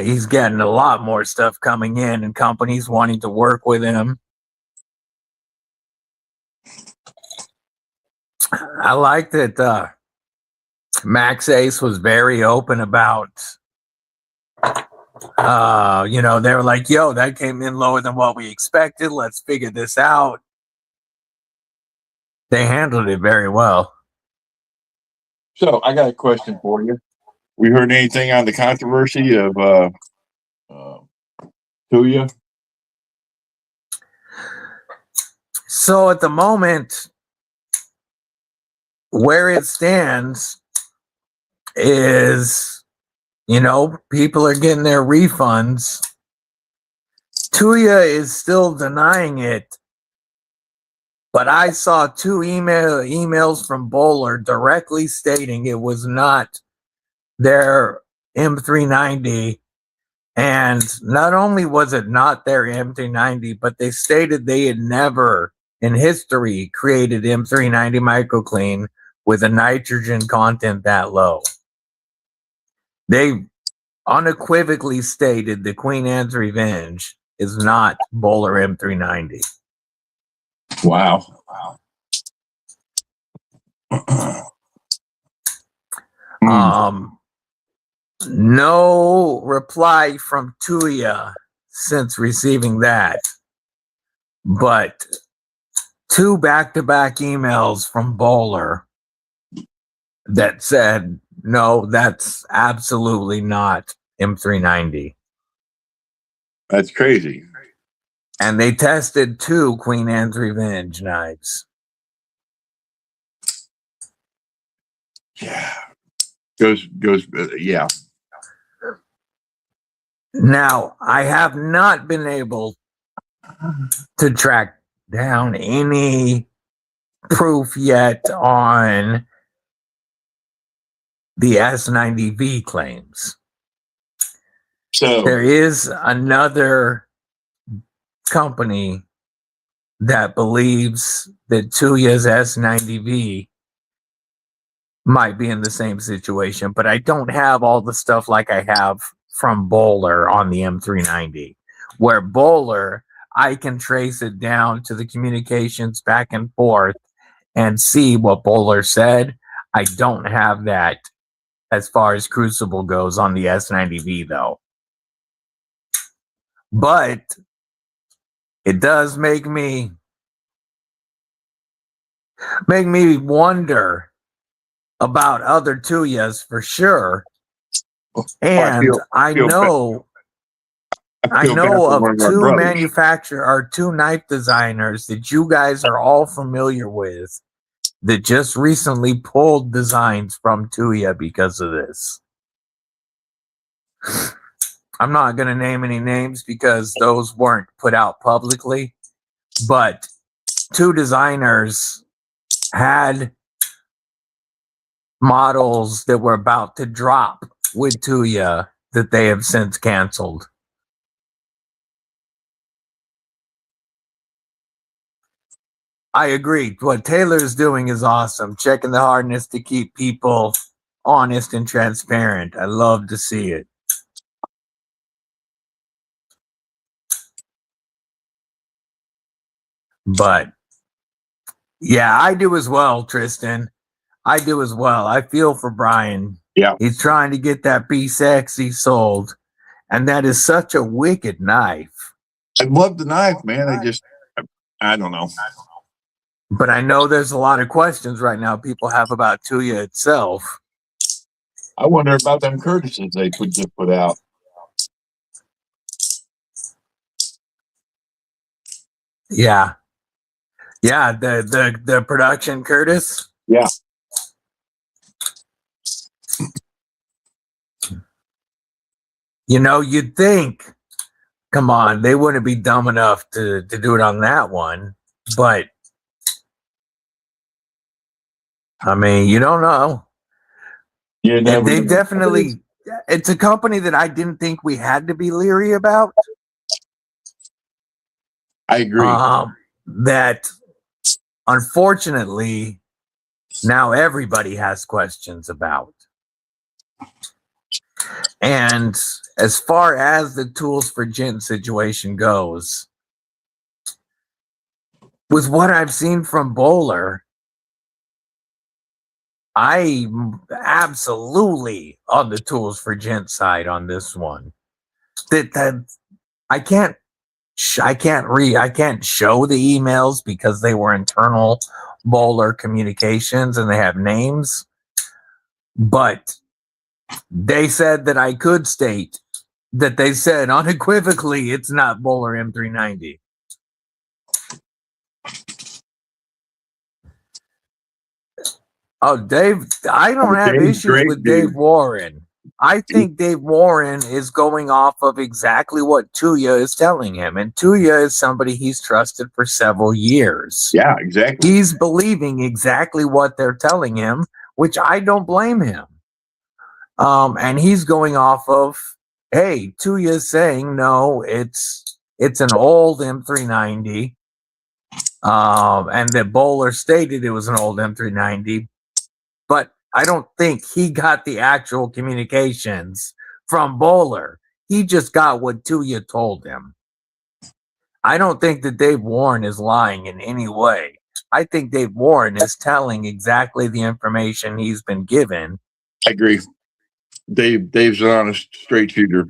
He's getting a lot more stuff coming in and companies wanting to work with him. I like that Max Ace was very open about They were like, yo, that came in lower than what we expected. Let's figure this out. They handled it very well. So I got a question for you. We heard anything on the controversy of Tuya? So at the moment, where it stands is, people are getting their refunds. Tuya is still denying it, but I saw two emails from Bowler directly stating it was not their M390. And not only was it not their M390, but they stated they had never in history created M390 microclean with a nitrogen content that low. They unequivocally stated the Queen Anne's Revenge is not Bowler M390. Wow. No reply from Tuya since receiving that, but two back-to-back emails from Bowler that said, no, that's absolutely not M390. That's crazy. And they tested two Queen Anne's Revenge knives. Yeah. Yeah. Now, I have not been able to track down any proof yet on the S90V claims. So there is another company that believes that Tuya's S90V might be in the same situation, but I don't have all the stuff like I have from Bowler on the M390, where Bowler, I can trace it down to the communications back and forth and see what Bowler said. I don't have that as far as Crucible goes on the S90V though. But it does make me wonder about other Tuyas for sure. And I know of two knife designers that you guys are all familiar with that just recently pulled designs from Tuya because of this. I'm not going to name any names because those weren't put out publicly, but two designers had models that were about to drop with Tuya that they have since canceled. I agree. What Taylor is doing is awesome. Checking the hardness to keep people honest and transparent. I love to see it. But yeah, I do as well, Tristan. I do as well. I feel for Brian. Yeah. He's trying to get that Be Sexy sold. And that is such a wicked knife. I love the knife, man. I don't know. But I know there's a lot of questions right now people have about Tuya itself. I wonder about them Curtises they just put out. Yeah. Yeah, the production Curtis. Yeah. You'd think, come on, they wouldn't be dumb enough to do it on that one. But I mean, you don't know. Yeah, they definitely. It's a company that I didn't think we had to be leery about. I agree. That unfortunately now everybody has questions about. And as far as the Tools for Gent situation goes, with what I've seen from Bowler, I'm absolutely on the Tools for Gent side on this one. that I can't I can't show the emails because they were internal Bowler communications and they have names, but they said that I could state that they said unequivocally it's not Bowler M390. Oh, Dave, I don't have Dave's issues great, with dude. Dave Warren. I think Dave Warren is going off of exactly what Tuya is telling him. And Tuya is somebody he's trusted for several years. Yeah, exactly. He's believing exactly what they're telling him, which I don't blame him. And he's going off of, hey, Tuya's saying, no, it's an old M390. And that Bowler stated it was an old M390. But I don't think he got the actual communications from Bowler. He just got what Tuya told him. I don't think that Dave Warren is lying in any way. I think Dave Warren is telling exactly the information he's been given. I agree. Dave's an honest, straight shooter.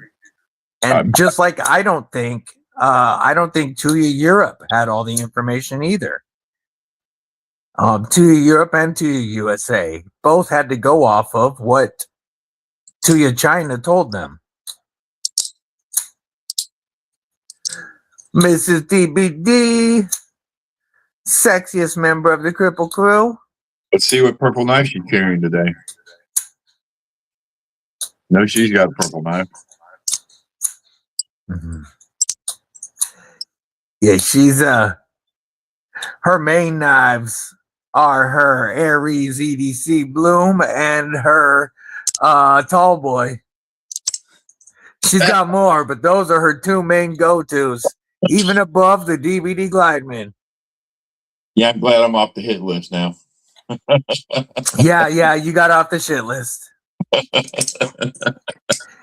And just like I don't think Tuya Europe had all the information either. Tuya Europe and Tuya USA both had to go off of what Tuya China told them. Mrs. DBD, sexiest member of the Cripple Crew. Let's see what purple knife she's carrying today. No, she's got a purple knife. Mm-hmm. Yeah, she's her main knives are her Aries EDC Bloom and her Tall Boy. She's got more, but those are her two main go-tos, even above the DVD Glideman. Yeah, I'm glad I'm off the hit list now. Yeah, you got off the shit list.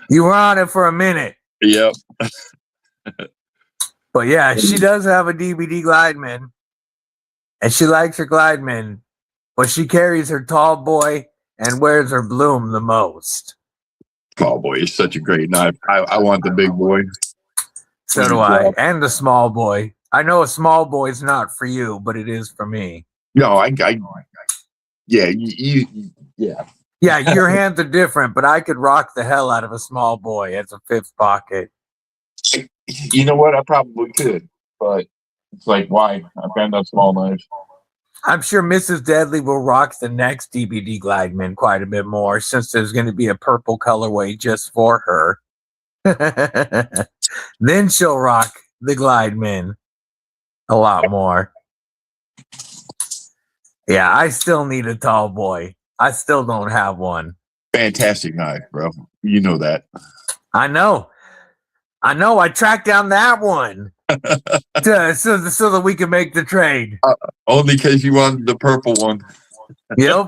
You were on it for a minute. Yep. But yeah, she does have a DVD Glideman. And she likes her Glideman, but she carries her Tall Boy and wears her Bloom the most. Tall Boy is such a great knife. I want the big boy. So do I. And the small boy. I know a small boy is not for you, but it is for me. No, yeah, yeah. Yeah, your hands are different, but I could rock the hell out of a small boy as a fifth pocket. You know what? I probably could, but it's like, why? I've got enough small knives. I'm sure Mrs. Deadly will rock the next DVD Glideman quite a bit more since there's going to be a purple colorway just for her. Then she'll rock the Glideman a lot more. Yeah, I still need a Tall Boy. I still don't have one. Fantastic knife, bro. You know that. I know. I tracked down that one so that we can make the trade. Only because you wanted the purple one. Yep.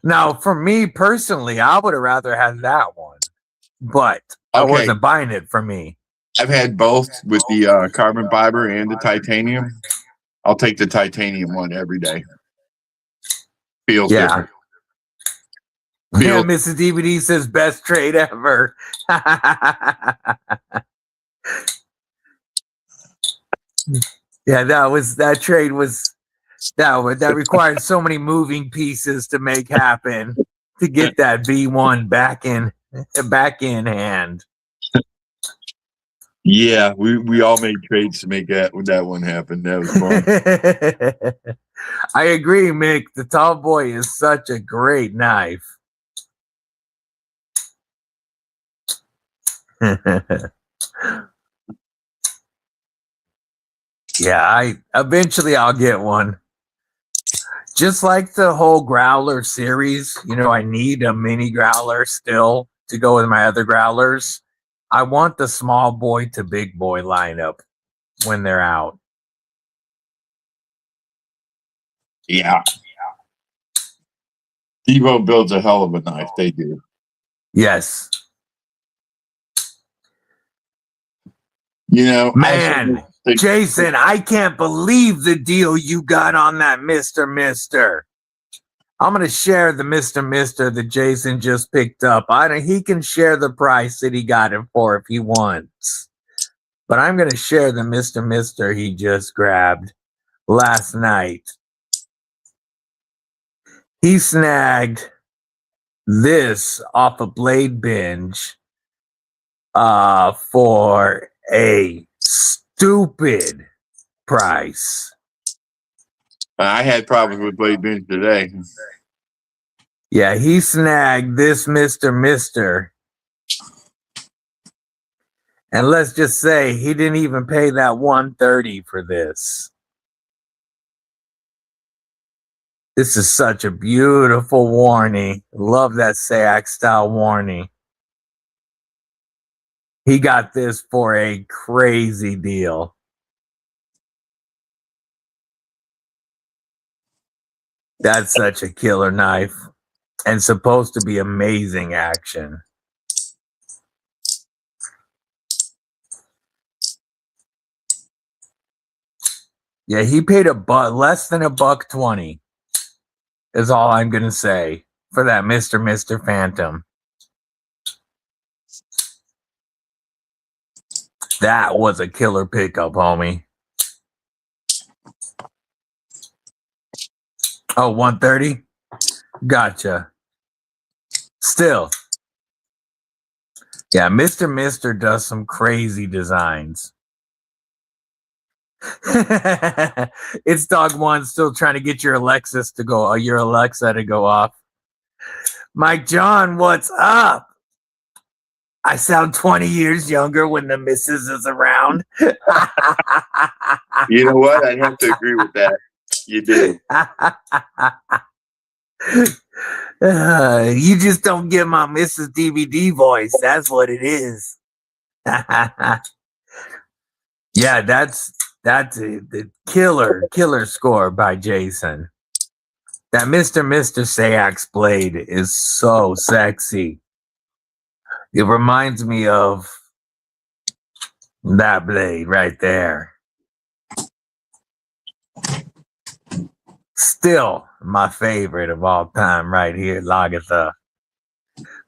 Now, for me personally, I would have rather had that one, but I wasn't buying it for me. I've had both with the carbon fiber and the titanium. I'll take the titanium one every day. Feels different. Yeah, Mrs. DVD says best trade ever. Yeah, that trade was that required so many moving pieces to make happen to get that B1 back in hand. Yeah, we all made trades to make that one happen. That was fun. I agree, Mick. The Tall Boy is such a great knife. Yeah, eventually I'll get one. Just like the whole Growler series, I need a mini Growler still to go with my other Growlers. I want the small boy to big boy lineup when they're out. Yeah. Devo builds a hell of a knife. They do. Yes. Man, Jason, I can't believe the deal you got on that Mr. I'm gonna share the Mr. Mister that Jason just picked up. He can share the price that he got it for if he wants. But I'm gonna share the Mr. Mister he just grabbed last night. He snagged this off a Blade Binge for a stupid price. I had problems with Blade Binge today. Yeah, he snagged this Mr. Mister. And let's just say he didn't even pay that $130 for this. This is such a beautiful warning. Love that SAAC style warning. He got this for a crazy deal. That's such a killer knife and supposed to be amazing action. Yeah, he paid less than $120 is all I'm gonna say for that Mr. Mister Phantom. That was a killer pickup, homie. Oh, 130? Gotcha. Still. Yeah, Mr. Mister does some crazy designs. It's Dog One still trying to get your Alexa to go off. Mike John, what's up? I sound 20 years younger when the missus is around. You know what? I have to agree with that. You did. You just don't get my Mrs. DVD voice. That's what it is. Yeah, that's the killer score by Jason. That Mr. SAAC blade is so sexy. It reminds me of that blade right there. Still my favorite of all time right here, Lagatha.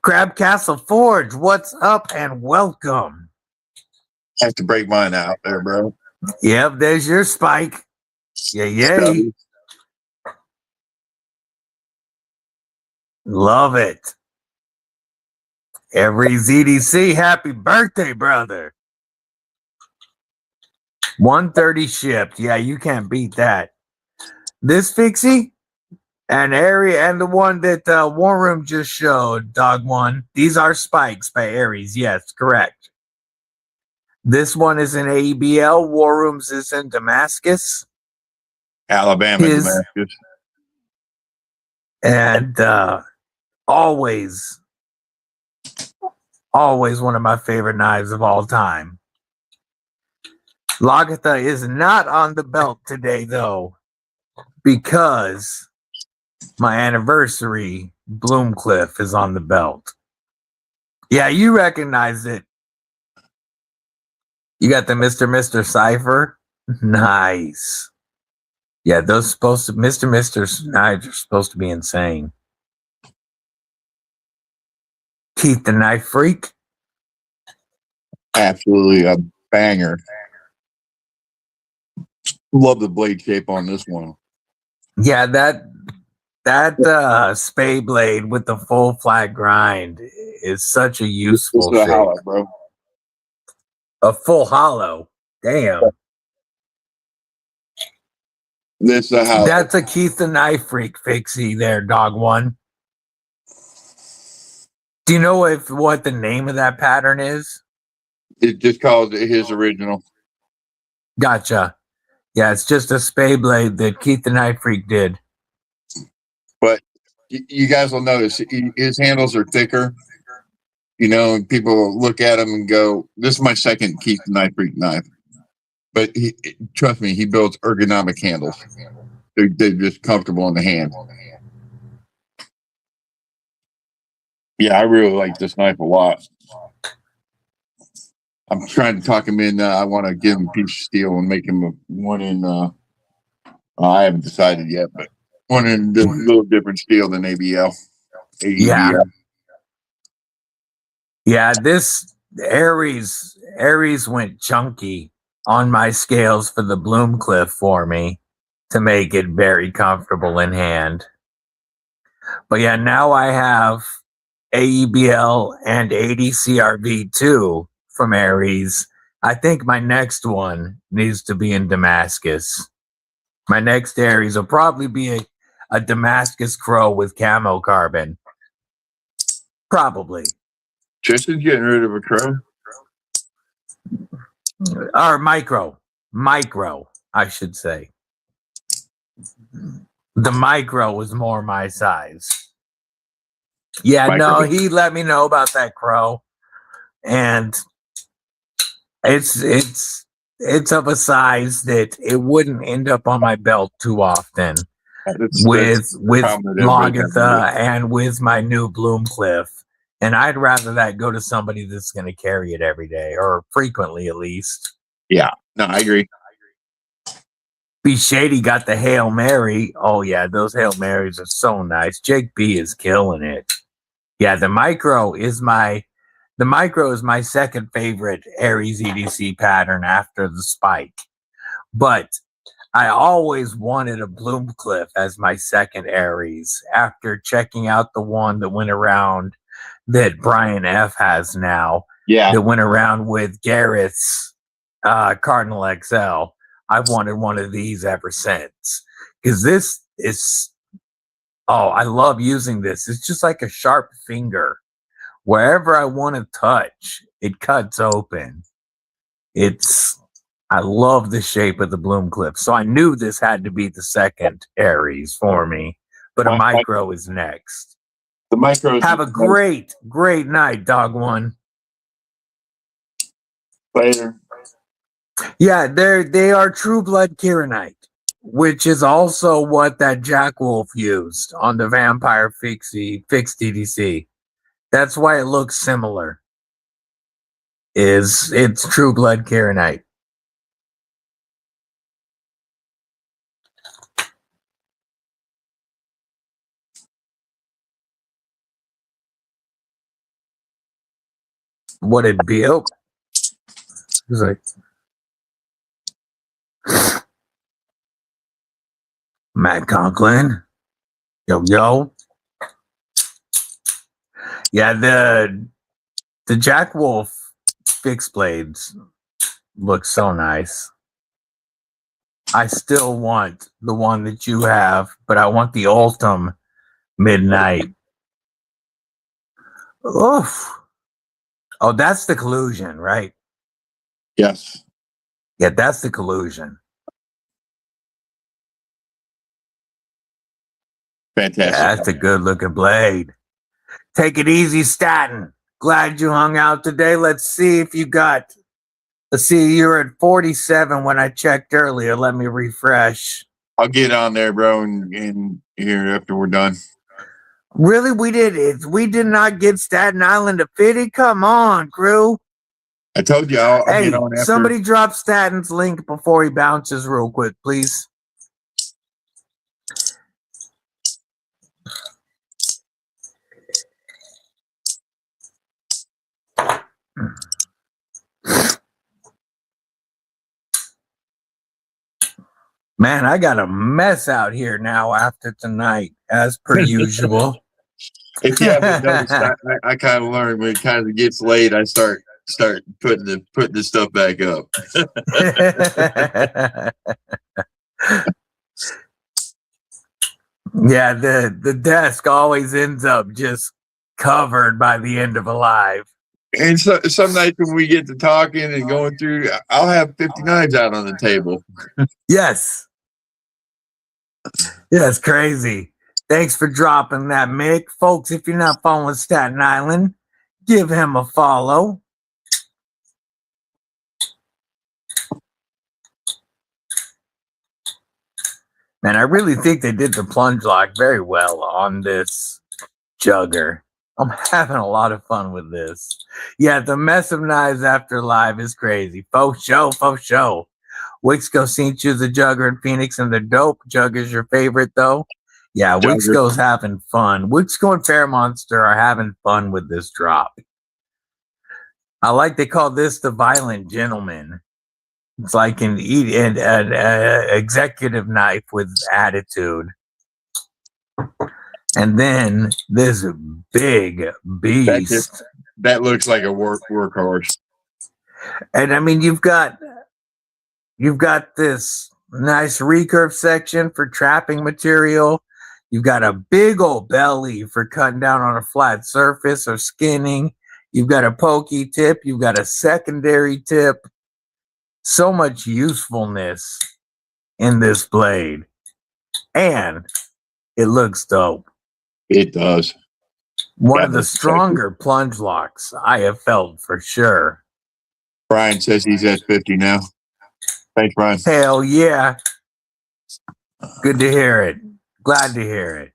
Crab Castle Forge, what's up and welcome. I have to break mine out there, bro. Yep, there's your spike. Yay. Love it. Every ZDC, happy birthday, brother. 130 shipped. Yeah, you can't beat that. This Fixie and Aries and the one that War Room just showed, Dog One. These are spikes by Aries. Yes, correct. This one is in ABL. War Rooms is in Damascus, Alabama, Damascus. And always one of my favorite knives of all time. Lagatha is not on the belt today, though, because my anniversary, Bloomcliff, is on the belt. Yeah, you recognize it. You got the Mr. Mister Cypher. Nice. Yeah, those Mr. Mister's knives are supposed to be insane. Keith the Knife Freak. Absolutely a banger. Love the blade shape on this one. Yeah, that spade blade with the full flat grind is such a useful shape. Hollow, bro. A full hollow. Damn. This hollow. That's a Keith the Knife Freak Fixie there, Dog One. Do you know what the name of that pattern is? It just calls it his original. Gotcha. Yeah, it's just a spade blade that Keith the Knife Freak did. But you guys will notice his handles are thicker. You know, and people look at him and go, "This is my second Keith the Knife Freak knife." But trust me, he builds ergonomic handles. They're just comfortable in the hand. Yeah, I really like this knife a lot. I'm trying to talk him in. I want to give him a piece of steel and make him one in. I haven't decided yet, but One in a little different scale than ABL. Yeah. AEBL. Yeah, this Aries went chunky on my scales for the Bloomcliff for me to make it very comfortable in hand. But yeah, now I have AEBL and ADCRV2 from Aries. I think my next one needs to be in Damascus. My next Aries will probably be a Damascus Crow with camo carbon. Probably. Tristan's getting rid of a crow. Or micro, I should say. The micro was more my size. Yeah, Micro? no, he let me know about that crow, and it's of a size that it wouldn't end up on my belt too often with problem that everybody has Lagatha and with my new Bloomcliff. And I'd rather that go to somebody that's going to carry it every day or frequently at least. Yeah, no, I agree. B Shady got the Hail Mary. Oh yeah, those Hail Marys are so nice. Jake B is killing it. Yeah, the micro is my second favorite Aries EDC pattern after the Spike. But I always wanted a Bloomcliff as my second Aries after checking out the one that went around that Brian F has now. Yeah. That went around with Garrett's Cardinal XL. I've wanted one of these ever since. Because this is, I love using this. It's just like a sharp finger. Wherever I want to touch, it cuts open. I love the shape of the Bloomcliff. So I knew this had to be the second Aries for me. But a micro is next. The micro. Have a great night, Dog One. Later. Yeah, they are True Blood Kieranite, which is also what that Jack Wolf used on the Vampire fixed DDC. That's why it looks similar. It's True Blood Kieranite. What it built? It's like Matt Conklin. Yo. Yeah, the Jack Wolf fixed blades look so nice. I still want the one that you have, but I want the Ultim Midnight. Oof. Oh, that's the Collusion, right? Yes. Yeah, that's the Collusion. Fantastic. Yeah, that's a good looking blade. Take it easy, Staten. Glad you hung out today. Let's see if you got. Let's see, you're at 47 when I checked earlier. Let me refresh. I'll get on there, bro, and here after we're done. Really, we did not get Staten Island to 50. Come on, crew. I told you I'll Hey, get on after. somebody drop Staten's link before he bounces real quick, please. Man, I got a mess out here now after tonight, as per usual. If you haven't noticed, I kind of learned when it kind of gets late, I start putting the stuff back up. Yeah, the desk always ends up just covered by the end of a live. And so some nights when we get to talking and going through, I'll have 59s out on the table. Yes. Yeah, it's crazy. Thanks for dropping that, Mick. Folks, if you're not following Staten Island, give him a follow. Man, I really think they did the plunge lock very well on this jugger. I'm having a lot of fun with this. Yeah, the mess of knives after live is crazy. Faux show. Wixco seen you the jugger in Phoenix and the dope. Jugger's your favorite though. Yeah, Jogger. Wixco's having fun. Wixco and Fairmonster are having fun with this drop. I like they call this the Violent Gentleman. It's like an executive knife with attitude. And then this big beast. That looks like a workhorse. And I mean, you've got this nice recurve section for trapping material. You've got a big old belly for cutting down on a flat surface or skinning. You've got a pokey tip. You've got a secondary tip. So much usefulness in this blade. And it looks dope. It does. One Got of the this stronger plunge locks I have felt for sure. Brian says he's at 50 now. Thanks, Brian. Hell yeah. Good to hear it. Glad to hear it.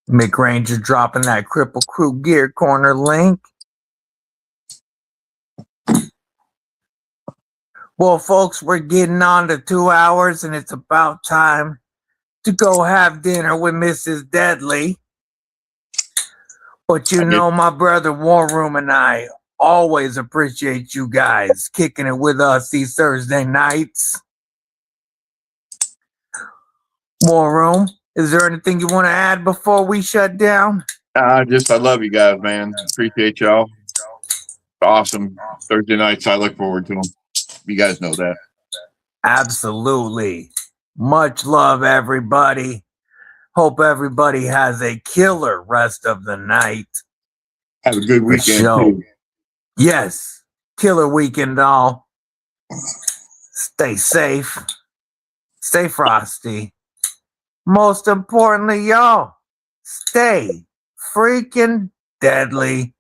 Mick Ranger dropping that Cripple Crew Gear Corner link. Well, folks, we're getting on to 2 hours, and it's about time to go have dinner with Mrs. Deadly. But you know, my brother War Room and I always appreciate you guys kicking it with us these Thursday nights. War Room, is there anything you want to add before we shut down? I love you guys, man. Appreciate y'all. Awesome Thursday nights. I look forward to them. You guys know that. Absolutely. Much love, everybody. Hope everybody has a killer rest of the night. Have a good weekend, Show. too. Yes, killer weekend, all. Stay safe. Stay frosty. Most importantly, y'all, stay freaking deadly.